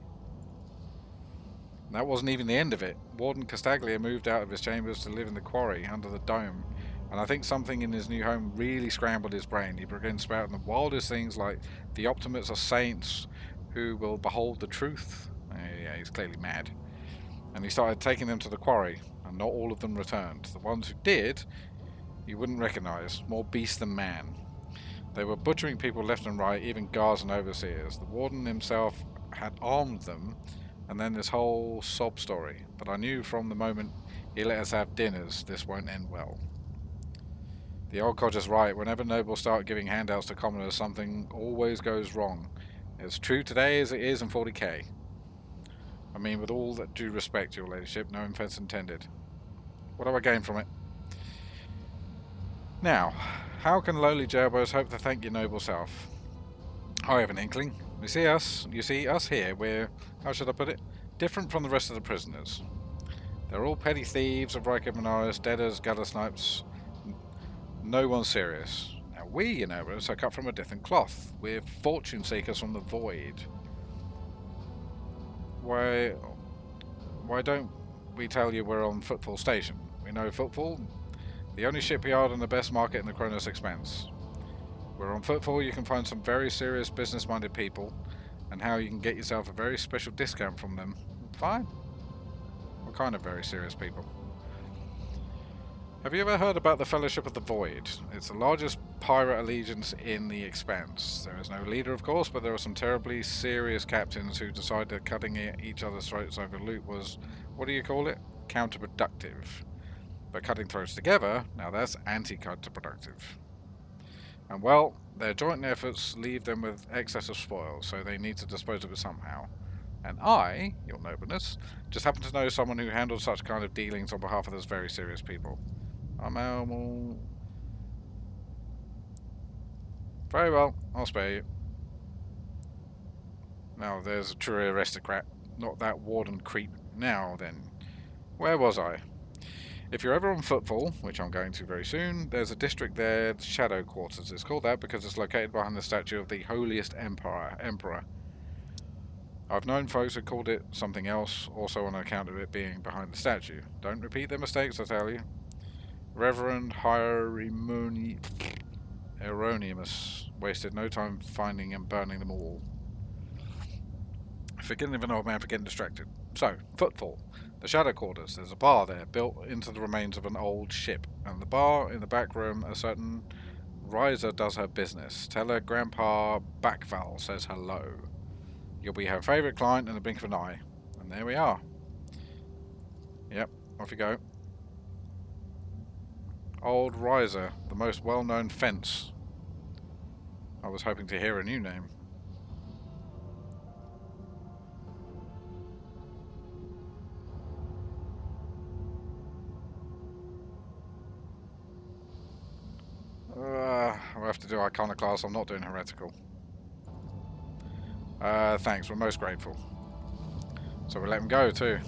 That wasn't even the end of it. Warden Castaglia moved out of his chambers to live in the quarry under the dome, and I think something in his new home really scrambled his brain. He began spouting the wildest things like the optimates are saints who will behold the truth. Yeah, he's clearly mad. And he started taking them to the quarry, and not all of them returned. The ones who did, you wouldn't recognise. More beast than man. They were butchering people left and right, even guards and overseers. The warden himself had armed them, and then this whole sob story. But I knew from the moment he let us have dinners, this won't end well. The old codger's right. Whenever nobles start giving handouts to commoners, something always goes wrong. It's true today as it is in 40k. I mean, with all that due respect, your ladyship, no offence intended. What do I gain from it? Now, how can lowly jailbirds hope to thank your noble self? I have an inkling. You see us here, we're, how should I put it, different from the rest of the prisoners. They're all petty thieves of Riker Minaris, debtors, gutter snipes, no one serious. Now we, you know, are cut from a different cloth. We're fortune seekers from the void. Why don't we tell you we're on Footfall Station? We know Footfall, the only shipyard and the best market in the Koronus Expanse. Where on Footfall you can find some very serious business-minded people, and how you can get yourself a very special discount from them. Fine. What kind of very serious people? Have you ever heard about the Fellowship of the Void? It's the largest pirate allegiance in the Expanse. There is no leader, of course, but there are some terribly serious captains who decided that cutting each other's throats over loot was, what do you call it? Counterproductive. But cutting throats together, now that's anti-counterproductive. And well, their joint efforts leave them with excess of spoil, so they need to dispose of it somehow. And I, your nobleness, just happen to know someone who handles such kind of dealings on behalf of those very serious people. Very well, I'll spare you. Now there's a true aristocrat, not that warden creep. Now then, where was I? If you're ever on Footfall, which I'm going to very soon, there's a district there, the Shadow Quarters. It's called that because it's located behind the statue of the holiest emperor. I've known folks who called it something else, also on account of it being behind the statue. Don't repeat their mistakes, I tell you. Reverend Hieronymus wasted no time finding and burning them all. Forgetting of an old man for getting distracted. So, Footfall. The Shadow Quarters. There's a bar there, built into the remains of an old ship. And the bar, in the back room, a certain Kraise does her business. Tell her Grandpa Backval says hello. You'll be her favourite client in the blink of an eye. And there we are. Yep, off you go. Old Kraise, the most well-known fence. I was hoping to hear a new name. I'll have to do Iconoclast. I'm not doing Heretical. Thanks, we're most grateful. So we let him go too.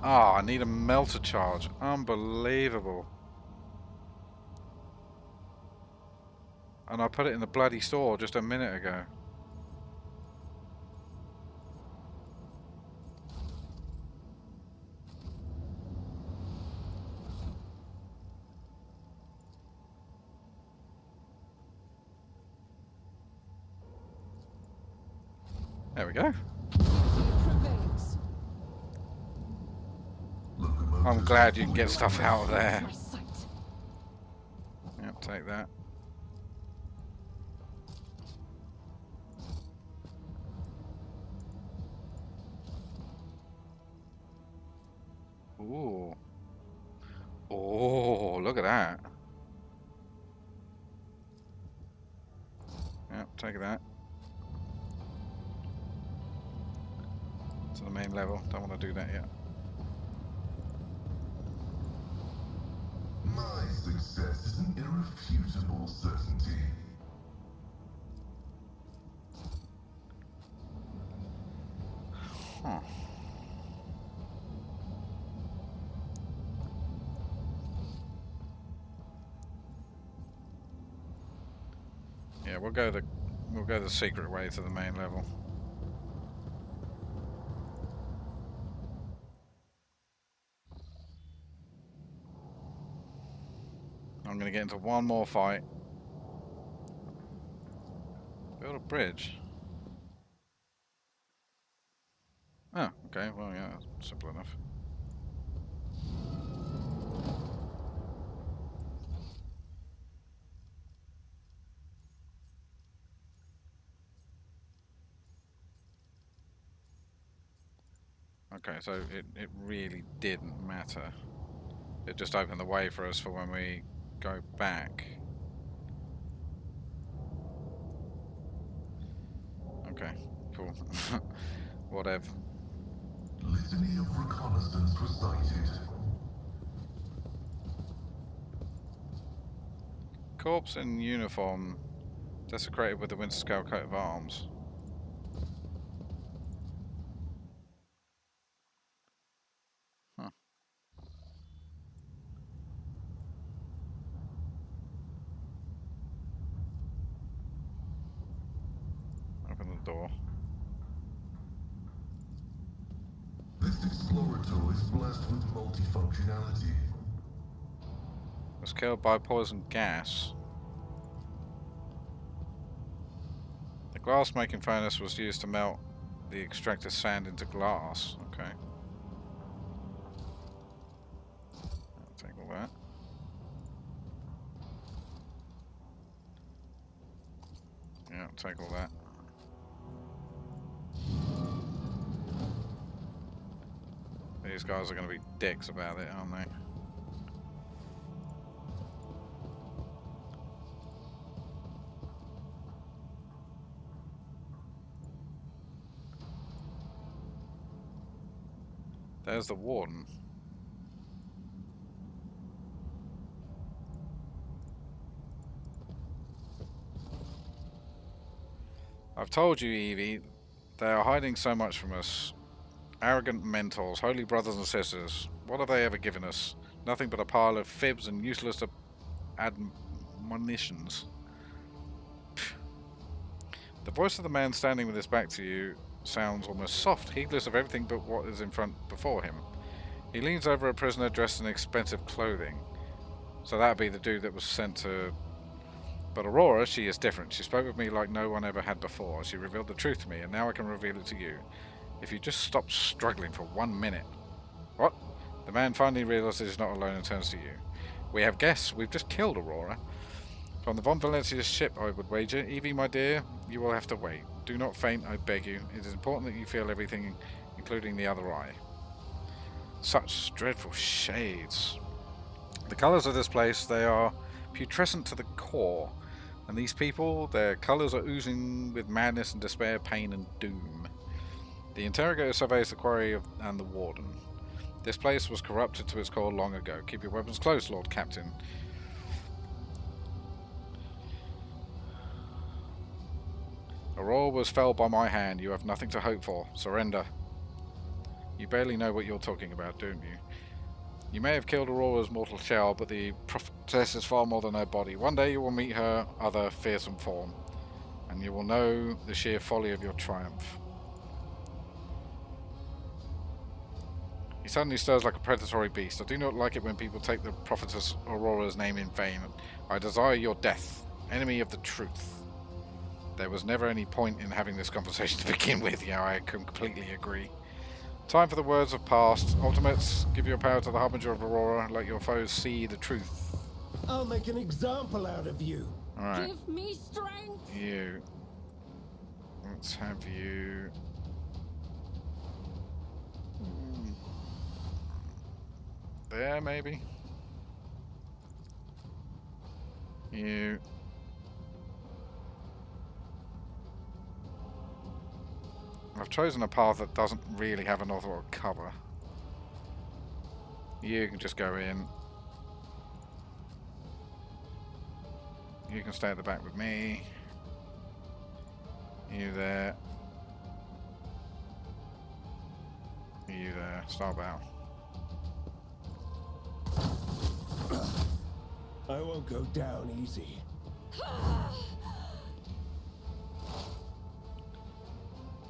Ah, I need a melter charge. Unbelievable. And I put it in the bloody store just a minute ago. There we go. I'm glad you can get stuff out of there. Yep, take that. Ooh. Oh, look at that. Yep, take that. To the main level. Don't want to do that yet. My success is an irrefutable certainty. Huh. Yeah, we'll go the secret way to the main level. I'm gonna get into one more fight. Build a bridge. Oh, okay, well yeah, that's simple enough. Okay, so it really didn't matter. It just opened the way for us for when we go back. Okay, cool. Whatever. Litany of reconnaissance recited. Corpse in uniform, desecrated with the winter scale coat of arms. Huh. portal is blessed with multifunctionality. Was killed by poison gas. The glass-making furnace was used to melt the extracted sand into glass. Okay. I'll take all that. Yeah, I'll take all that. These guys are going to be dicks about it, aren't they? There's the warden. I've told you, Evie, they are hiding so much from us. Arrogant mentors, holy brothers and sisters. What have they ever given us? Nothing but a pile of fibs and useless admonitions. The voice of the man standing with his back to you sounds almost soft, heedless of everything but what is in front before him. He leans over a prisoner dressed in expensive clothing. So that'd be the dude that was sent to... But Aurora, she is different. She spoke with me like no one ever had before. She revealed the truth to me, and now I can reveal it to you. If you just stop struggling for 1 minute. What? The man finally realizes he's not alone and turns to you. We have guests. We've just killed Aurora. From the Von Valencia's ship, I would wager. Evie, my dear, you will have to wait. Do not faint, I beg you. It is important that you feel everything, including the other eye. Such dreadful shades. The colours of this place, they are putrescent to the core. And these people, their colours are oozing with madness and despair, pain and doom. The interrogator surveys the quarry and the warden. This place was corrupted to its core long ago. Keep your weapons close, Lord Captain. Aurora was felled by my hand. You have nothing to hope for. Surrender. You barely know what you're talking about, don't you? You may have killed Aurora's mortal shell, but the prophetess is far more than her body. One day you will meet her other fearsome form, and you will know the sheer folly of your triumph. He suddenly stirs like a predatory beast. I do not like it when people take the prophetess Aurora's name in vain. I desire your death, enemy of the truth. There was never any point in having this conversation to begin with. Yeah, I completely agree. Time for the words of past. Ultimates, give your power to the harbinger of Aurora. Let your foes see the truth. I'll make an example out of you. Alright. Give me strength. You. Let's have you. There, maybe. You. I've chosen a path that doesn't really have an author or cover. You can just go in. You can stay at the back with me. You there. You there. Start bow. I won't go down easy.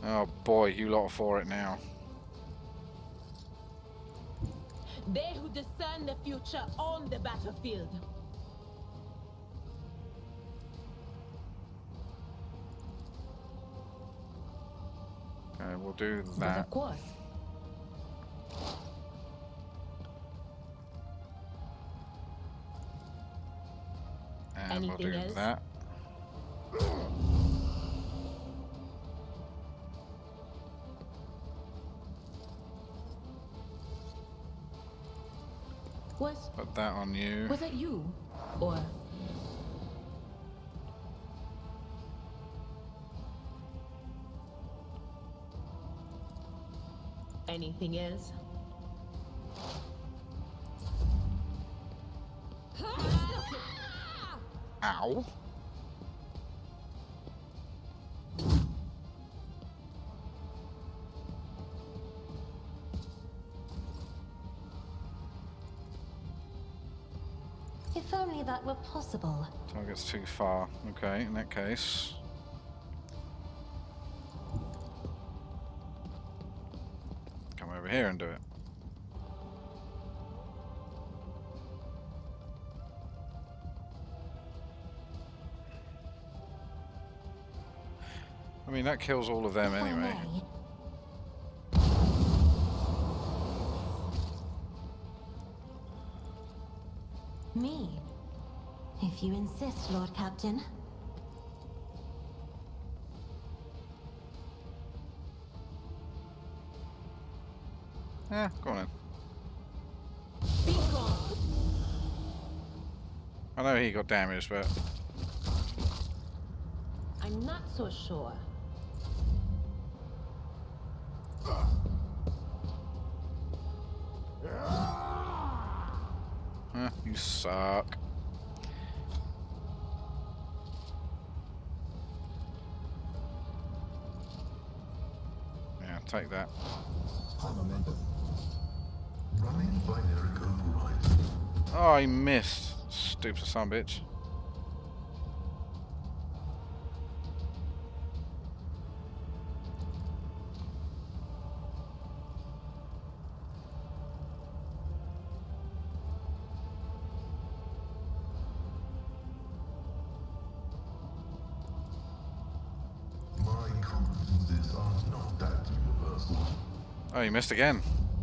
Oh boy, you lot are for it now. They who discern the future on the battlefield. Okay, we'll do But that. of course. And we'll do Anything else? that. Put that on you. Was it you? Or anything else? Ow. If only that were possible. Target's too far. Okay, in that case. Come over here and do it. mean, that kills all of them If I anyway. may. Me? If you insist, Lord Captain. Yeah, go on then. Be gone. I know he got damaged, but I'm not so sure. you suck. Yeah, take that. Momentum. Running binary override. Oh, he missed. Stupid son of a bitch. My competences are not that universal. Oh, he missed again.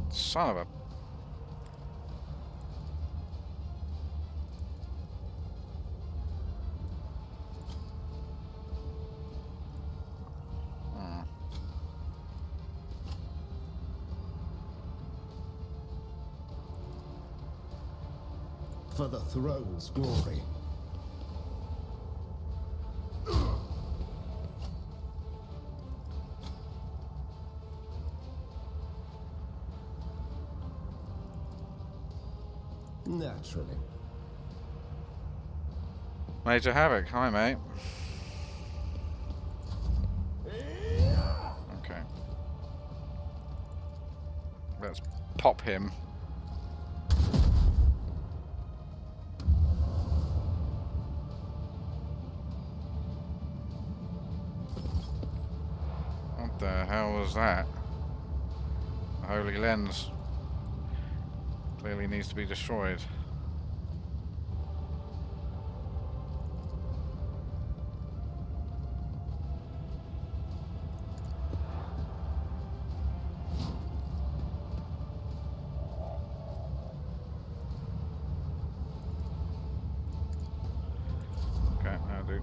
Son of a... For the throne's glory. Naturally. Major Havoc. Hi, mate. Okay. Let's pop him. What the hell was that? The Holy Lens. Clearly needs to be destroyed. Okay, that'll do.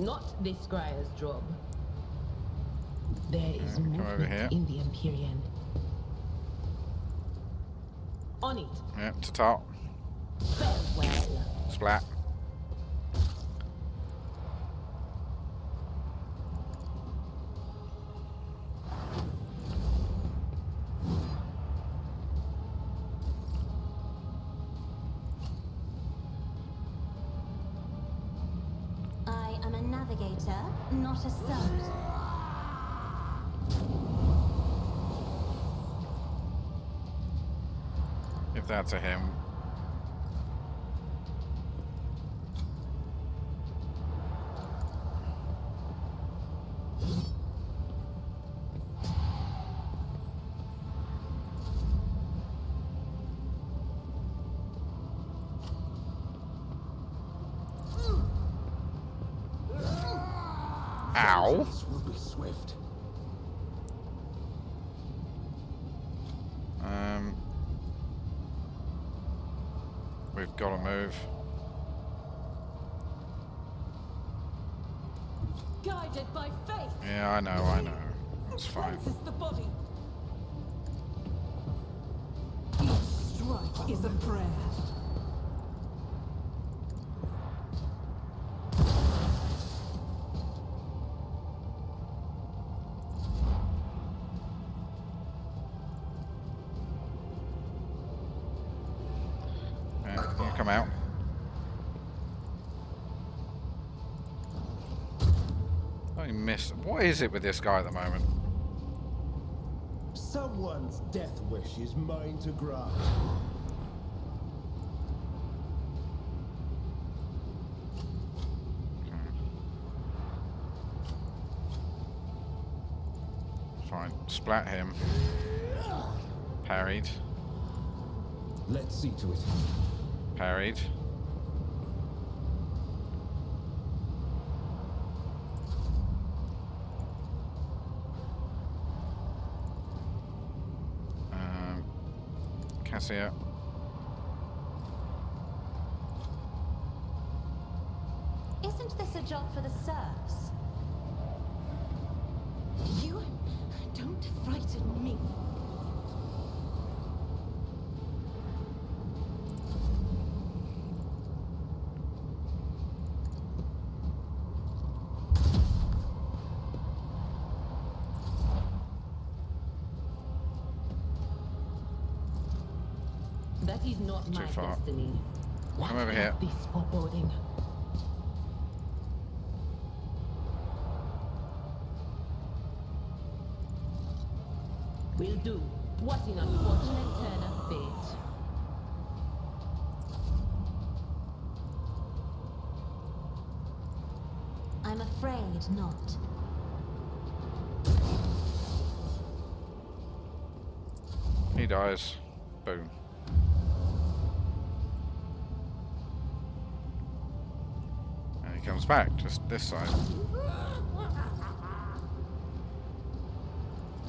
Not this Kraise's job. There is Come over here. movement in the Imperium. On it. Yep, to top. Farewell. Splat. I am a navigator, not a servant. If that's a him. Ow. This will be swift. We've got to move. Guided by faith. Yeah, I know. That's fine. Cleanses the body. Each strike is a prayer. Yeah, you come out. Oh, you missed. What is it with this guy at the moment? Someone's death wish is mine to grant. Fine. Splat him. Parried. Let's see to it. Parried. Cassia. Isn't this a job for the serfs? You don't frighten me. That is not Too my far. destiny. What Come over is here. this foreboding? Will do. What an unfortunate turn of fate. I'm afraid not. He dies. Boom. And he comes back, just this side.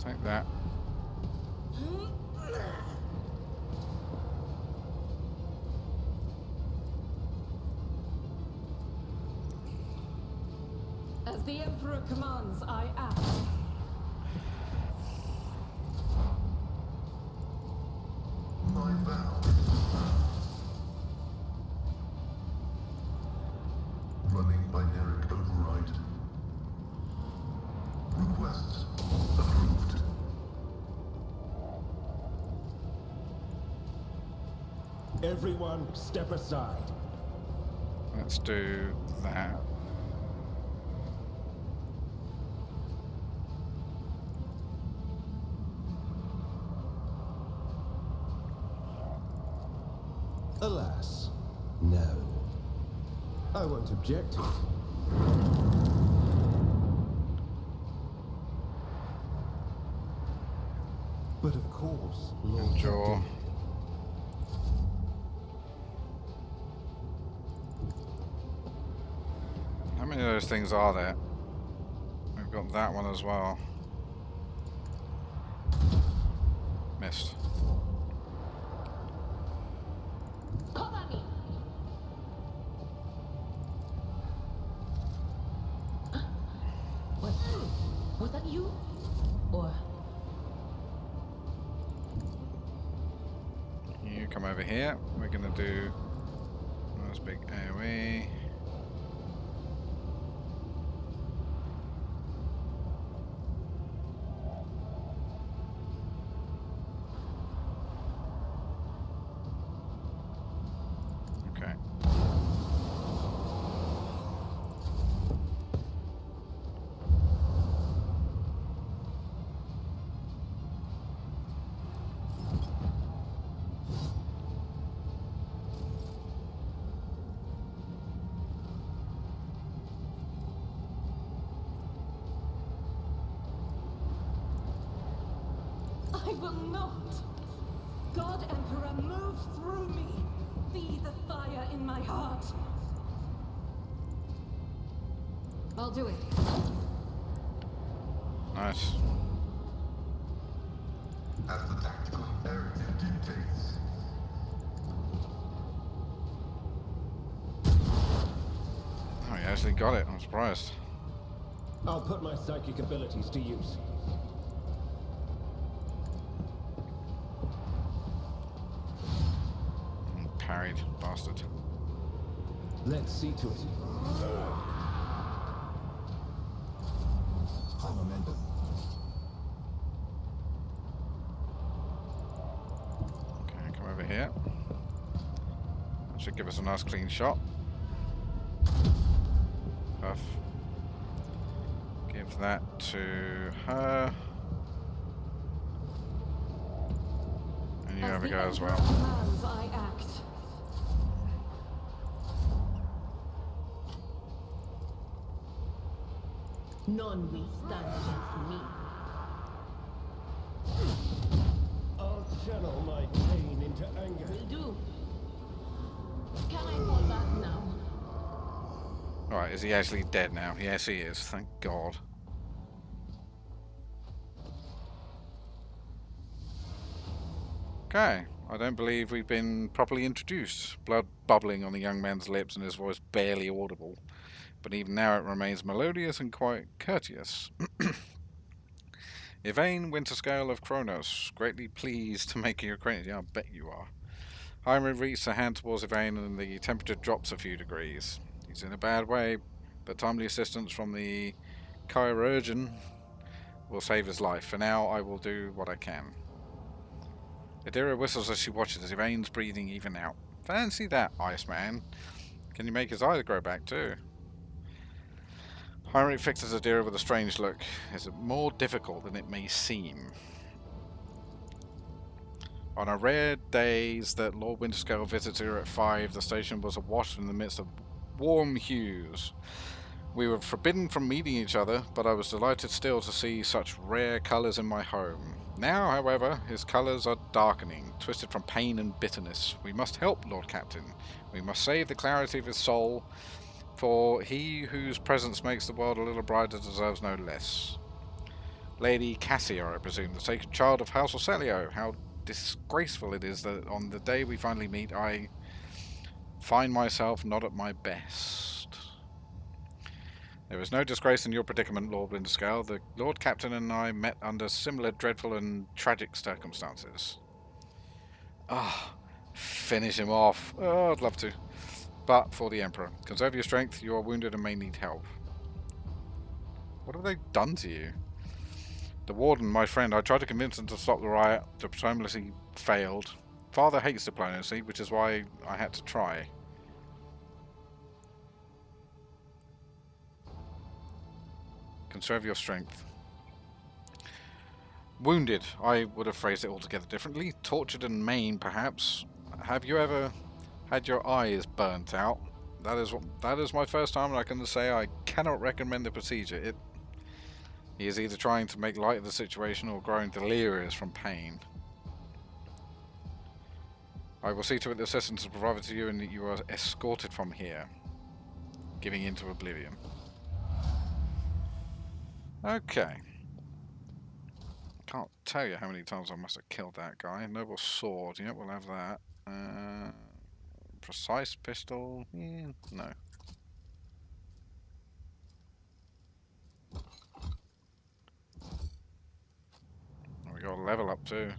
Take that. As the Emperor commands, I act. My vow. Running binary override. Requests approved. Everyone, step aside. Let's do that. Alas, no. I won't object to it. But of course, Lord Jaw. Captain, How many of those things are there? We've got that one as well. Missed. Cover me! Was that you? Or You come over here. We're gonna do nice big AoE. Okay. I will not. God Emperor, move through me. Be the fire in my heart. I'll do it. Nice. As the tactical imperative dictates. Oh, he actually got it. I'm surprised. I'll put my psychic abilities to use. Parried, bastard. Let's see to it. High momentum. Okay, come over here. That should give us a nice clean shot. Puff. Give that to her. And you have a go as well. Commands, I act. None will stand against me. I'll channel my pain into anger. Will do. Can I fall back now? Alright, is he actually dead now? Yes, he is. Thank God. Okay. I don't believe we've been properly introduced. Blood bubbling on the young man's lips and his voice barely audible. But even now it remains melodious and quite courteous. Yvain, Winterscale of Koronus, greatly pleased to make your acquaintance. Yeah, I bet you are. Heinrich reached a hand towards Yvain and the temperature drops a few degrees. He's in a bad way, but timely assistance from the chirurgeon will save his life. For now, I will do what I can. Adira whistles as she watches as Yvain's breathing even out. Fancy that, Iceman. Can you make his eyes grow back too? Heinrich fixes Adira with a strange look. Is it more difficult than it may seem? On our rare days that Lord Winterscale visits here at 5, the station was awash in the midst of warm hues. We were forbidden from meeting each other, but I was delighted still to see such rare colours in my home. Now, however, his colours are darkening, twisted from pain and bitterness. We must help, Lord Captain. We must save the clarity of his soul, for he whose presence makes the world a little brighter deserves no less. Lady Cassia, I presume, the sacred child of House Orselio. How disgraceful it is that on the day we finally meet, I find myself not at my best. There is no disgrace in your predicament, Lord Winterscale. The Lord Captain and I met under similar dreadful and tragic circumstances. Ah, finish him off. Oh, I'd love to. But for the Emperor. Conserve your strength. You are wounded and may need help. What have they done to you? The Warden, my friend, I tried to convince him to stop the riot. Diplomacy failed. Father hates diplomacy, which is why I had to try. Conserve your strength. Wounded. I would have phrased it altogether differently. Tortured and maimed, perhaps. Have you ever had your eyes burnt out? That is my first time, and I can say I cannot recommend the procedure. He is either trying to make light of the situation or growing delirious from pain. I will see to it the assistance is provided to you and that you are escorted from here, giving into oblivion. Okay. Can't tell you how many times I must have killed that guy. Noble sword. Yep, we'll have that. Precise pistol. Yeah, no. We got a level up too.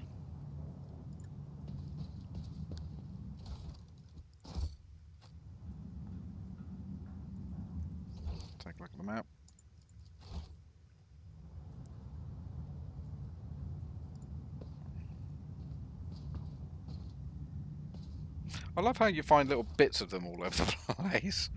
Take a look at the map. I love how you find little bits of them all over the place.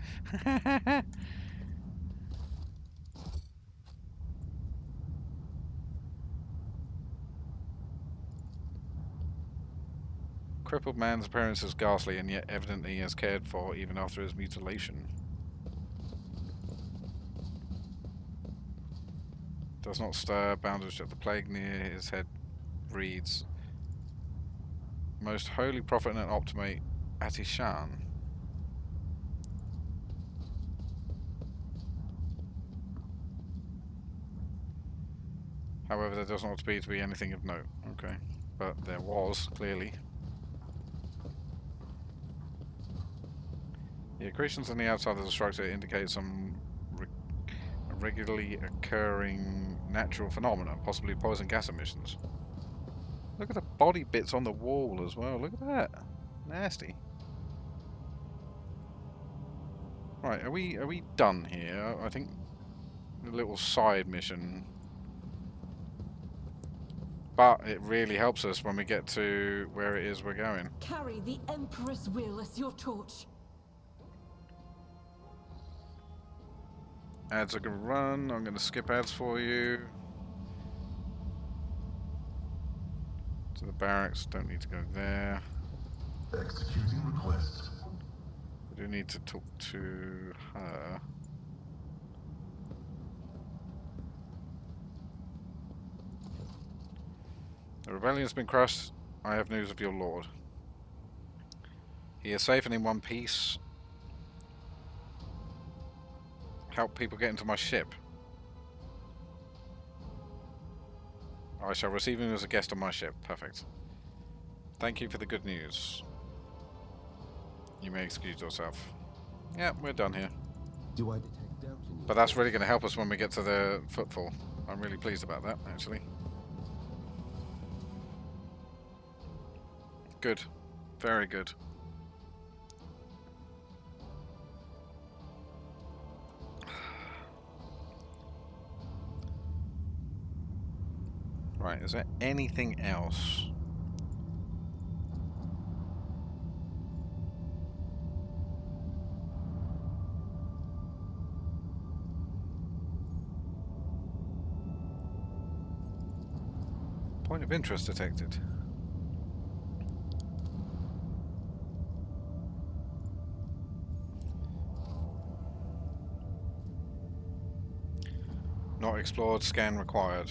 Crippled man's appearance is ghastly and yet evidently is cared for even after his mutilation. Does not stir, bandaged at the plague near his head reads, Most Holy Prophet and Optimate Atishan. However, there does not appear to be anything of note. Okay. But there was, clearly. The accretions on the outside of the structure indicate some regularly occurring natural phenomena, possibly poison gas emissions. Look at the body bits on the wall as well. Look at that. Nasty. Right, are we done here? I think a little side mission. But it really helps us when we get to where it is we're going. Carry the Emperor's will as your torch. Ads are going to run. I'm going to skip ads for you. To the barracks. Don't need to go there. Executing request. We do need to talk to her. The rebellion has been crushed. I have news of your lord. He is safe and in one piece. Help people get into my ship. I shall receive him as a guest on my ship. Perfect. Thank you for the good news. You may excuse yourself. Yeah, we're done here. Do I detect doubt in you? But that's really going to help us when we get to the footfall. I'm really pleased about that, actually. Good. Very good. Right, is there anything else? Point of interest detected. Not explored, scan required.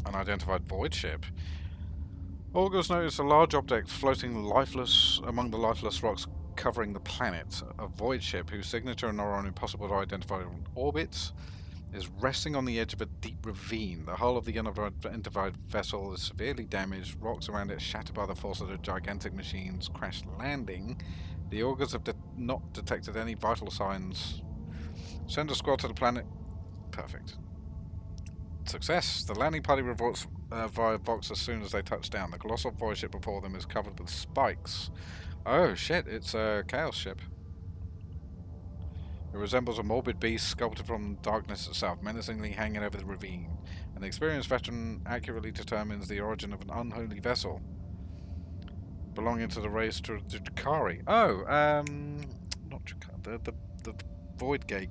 Unidentified void ship. Augurs noticed a large object floating lifeless among the lifeless rocks covering the planet. A void ship whose signature and are impossible to identify orbits is resting on the edge of a deep ravine. The hull of the unidentified vessel is severely damaged. Rocks around it shattered by the force of the gigantic machine's crash landing. The Augurs have not detected any vital signs. Send a squad to the planet. Perfect. Success. The landing party reports via Vox as soon as they touch down. The colossal void ship before them is covered with spikes. Oh shit, it's a chaos ship. It resembles a morbid beast sculpted from darkness itself, menacingly hanging over the ravine. An experienced veteran accurately determines the origin of an unholy vessel belonging to the race to Drakari. Oh, not Drakari, the Void Gate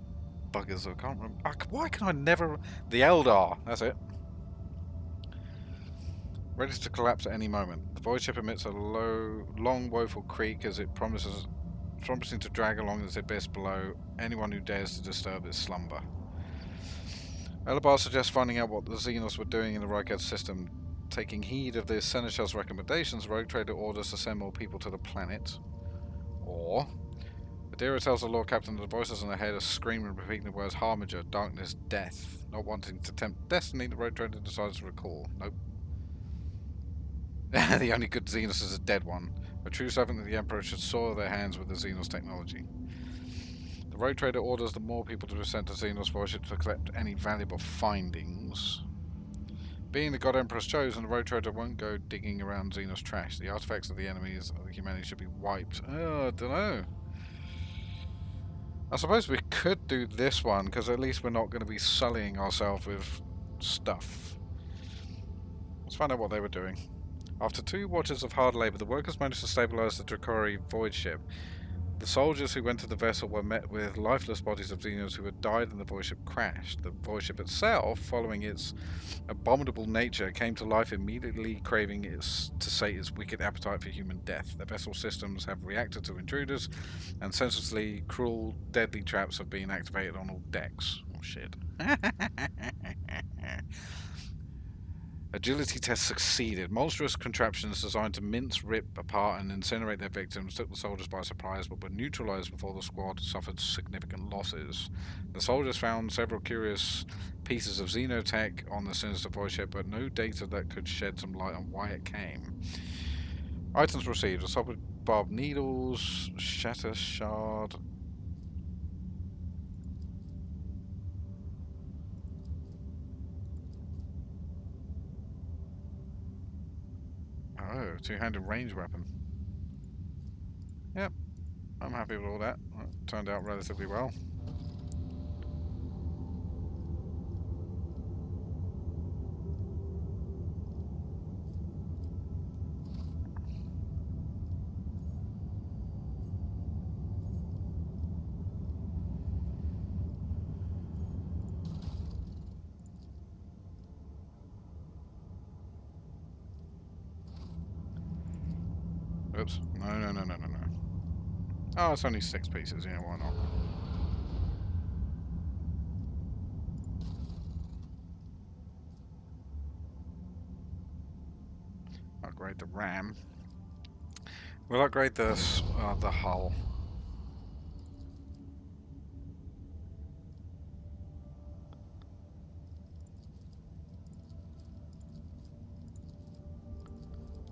buggers. I can't remember. Why can I never? The Eldar. That's it. Ready to collapse at any moment. The void ship emits a long, woeful creak as it promising to drag along its abyss below anyone who dares to disturb its slumber. Elabar suggests finding out what the Xenos were doing in the Rykad system. Taking heed of the Seneschal's recommendations, Rogue Trader orders to send more people to the planet. Or Adira tells the Lord Captain that the voices in her head are screaming and repeating the words Harbinger, darkness, death. Not wanting to tempt destiny, the Rogue Trader decides to recall. Nope. The only good Xenos is a dead one. A true servant of the Emperor should soil their hands with the Xenos technology. The Rogue Trader orders the more people to be sent to Xenos voidship to collect any valuable findings. Being the God Emperor's chosen, the Rogue Trader won't go digging around Xenos trash. The artifacts of the enemies of humanity should be wiped. Oh, I don't know. I suppose we could do this one, because at least we're not going to be sullying ourselves with stuff. Let's find out what they were doing. After 2 watches of hard labour, the workers managed to stabilise the Drakari void ship. The soldiers who went to the vessel were met with lifeless bodies of Xenos who had died and the void ship crashed. The void ship itself, following its abominable nature, came to life, immediately craving to sate its wicked appetite for human death. The vessel systems have reacted to intruders, and senselessly cruel, deadly traps have been activated on all decks. Oh shit. Agility tests succeeded. Monstrous contraptions designed to mince, rip apart, and incinerate their victims took the soldiers by surprise, but were neutralized before the squad suffered significant losses. The soldiers found several curious pieces of xenotech on the sinister void ship, but no data that could shed some light on why it came. Items received: assault barbed needles, shatter shard. Oh, 2-handed range weapon. Yep, I'm happy with all that. That turned out relatively well. Oops. No. Oh, it's only 6 pieces. Yeah, why not? upgrade the RAM. We'll upgrade this, the hull.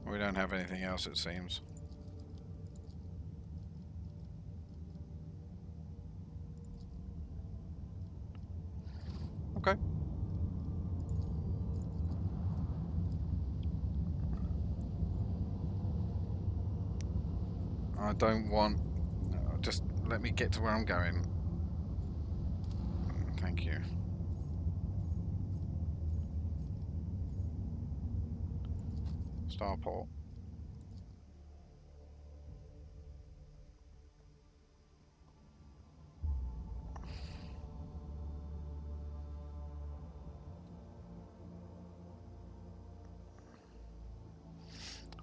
We don't have anything else, it seems. Okay. I don't want... just let me get to where I'm going. Thank you. Starport.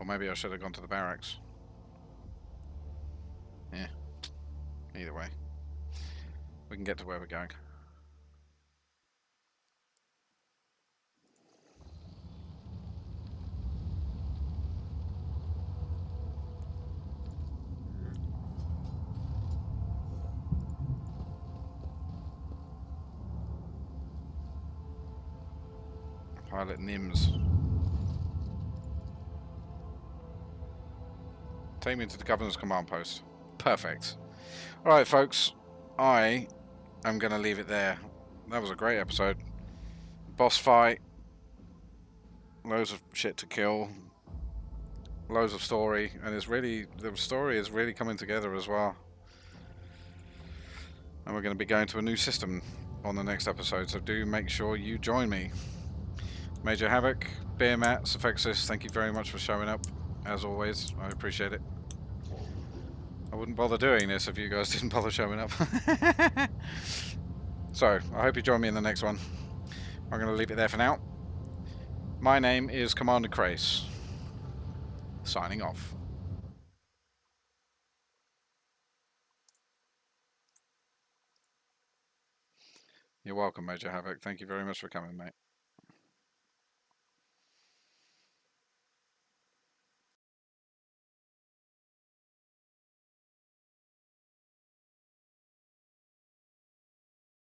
Or maybe I should have gone to the barracks. Yeah. Either way. We can get to where we're going. Pilot Nims. Take me to the Governor's command post. Perfect. Alright folks, I am going to leave it there. That was a great episode. Boss fight. Loads of shit to kill. Loads of story. And it's really, the story is really coming together as well. And we're going to be going to a new system on the next episode, so do make sure you join me. Major Havoc, Beer Matt, Suffexis, thank you very much for showing up. As always, I appreciate it. I wouldn't bother doing this if you guys didn't bother showing up. So, I hope you join me in the next one. I'm going to leave it there for now. My name is Commander Kraise. Signing off. You're welcome, Major Havoc. Thank you very much for coming, mate.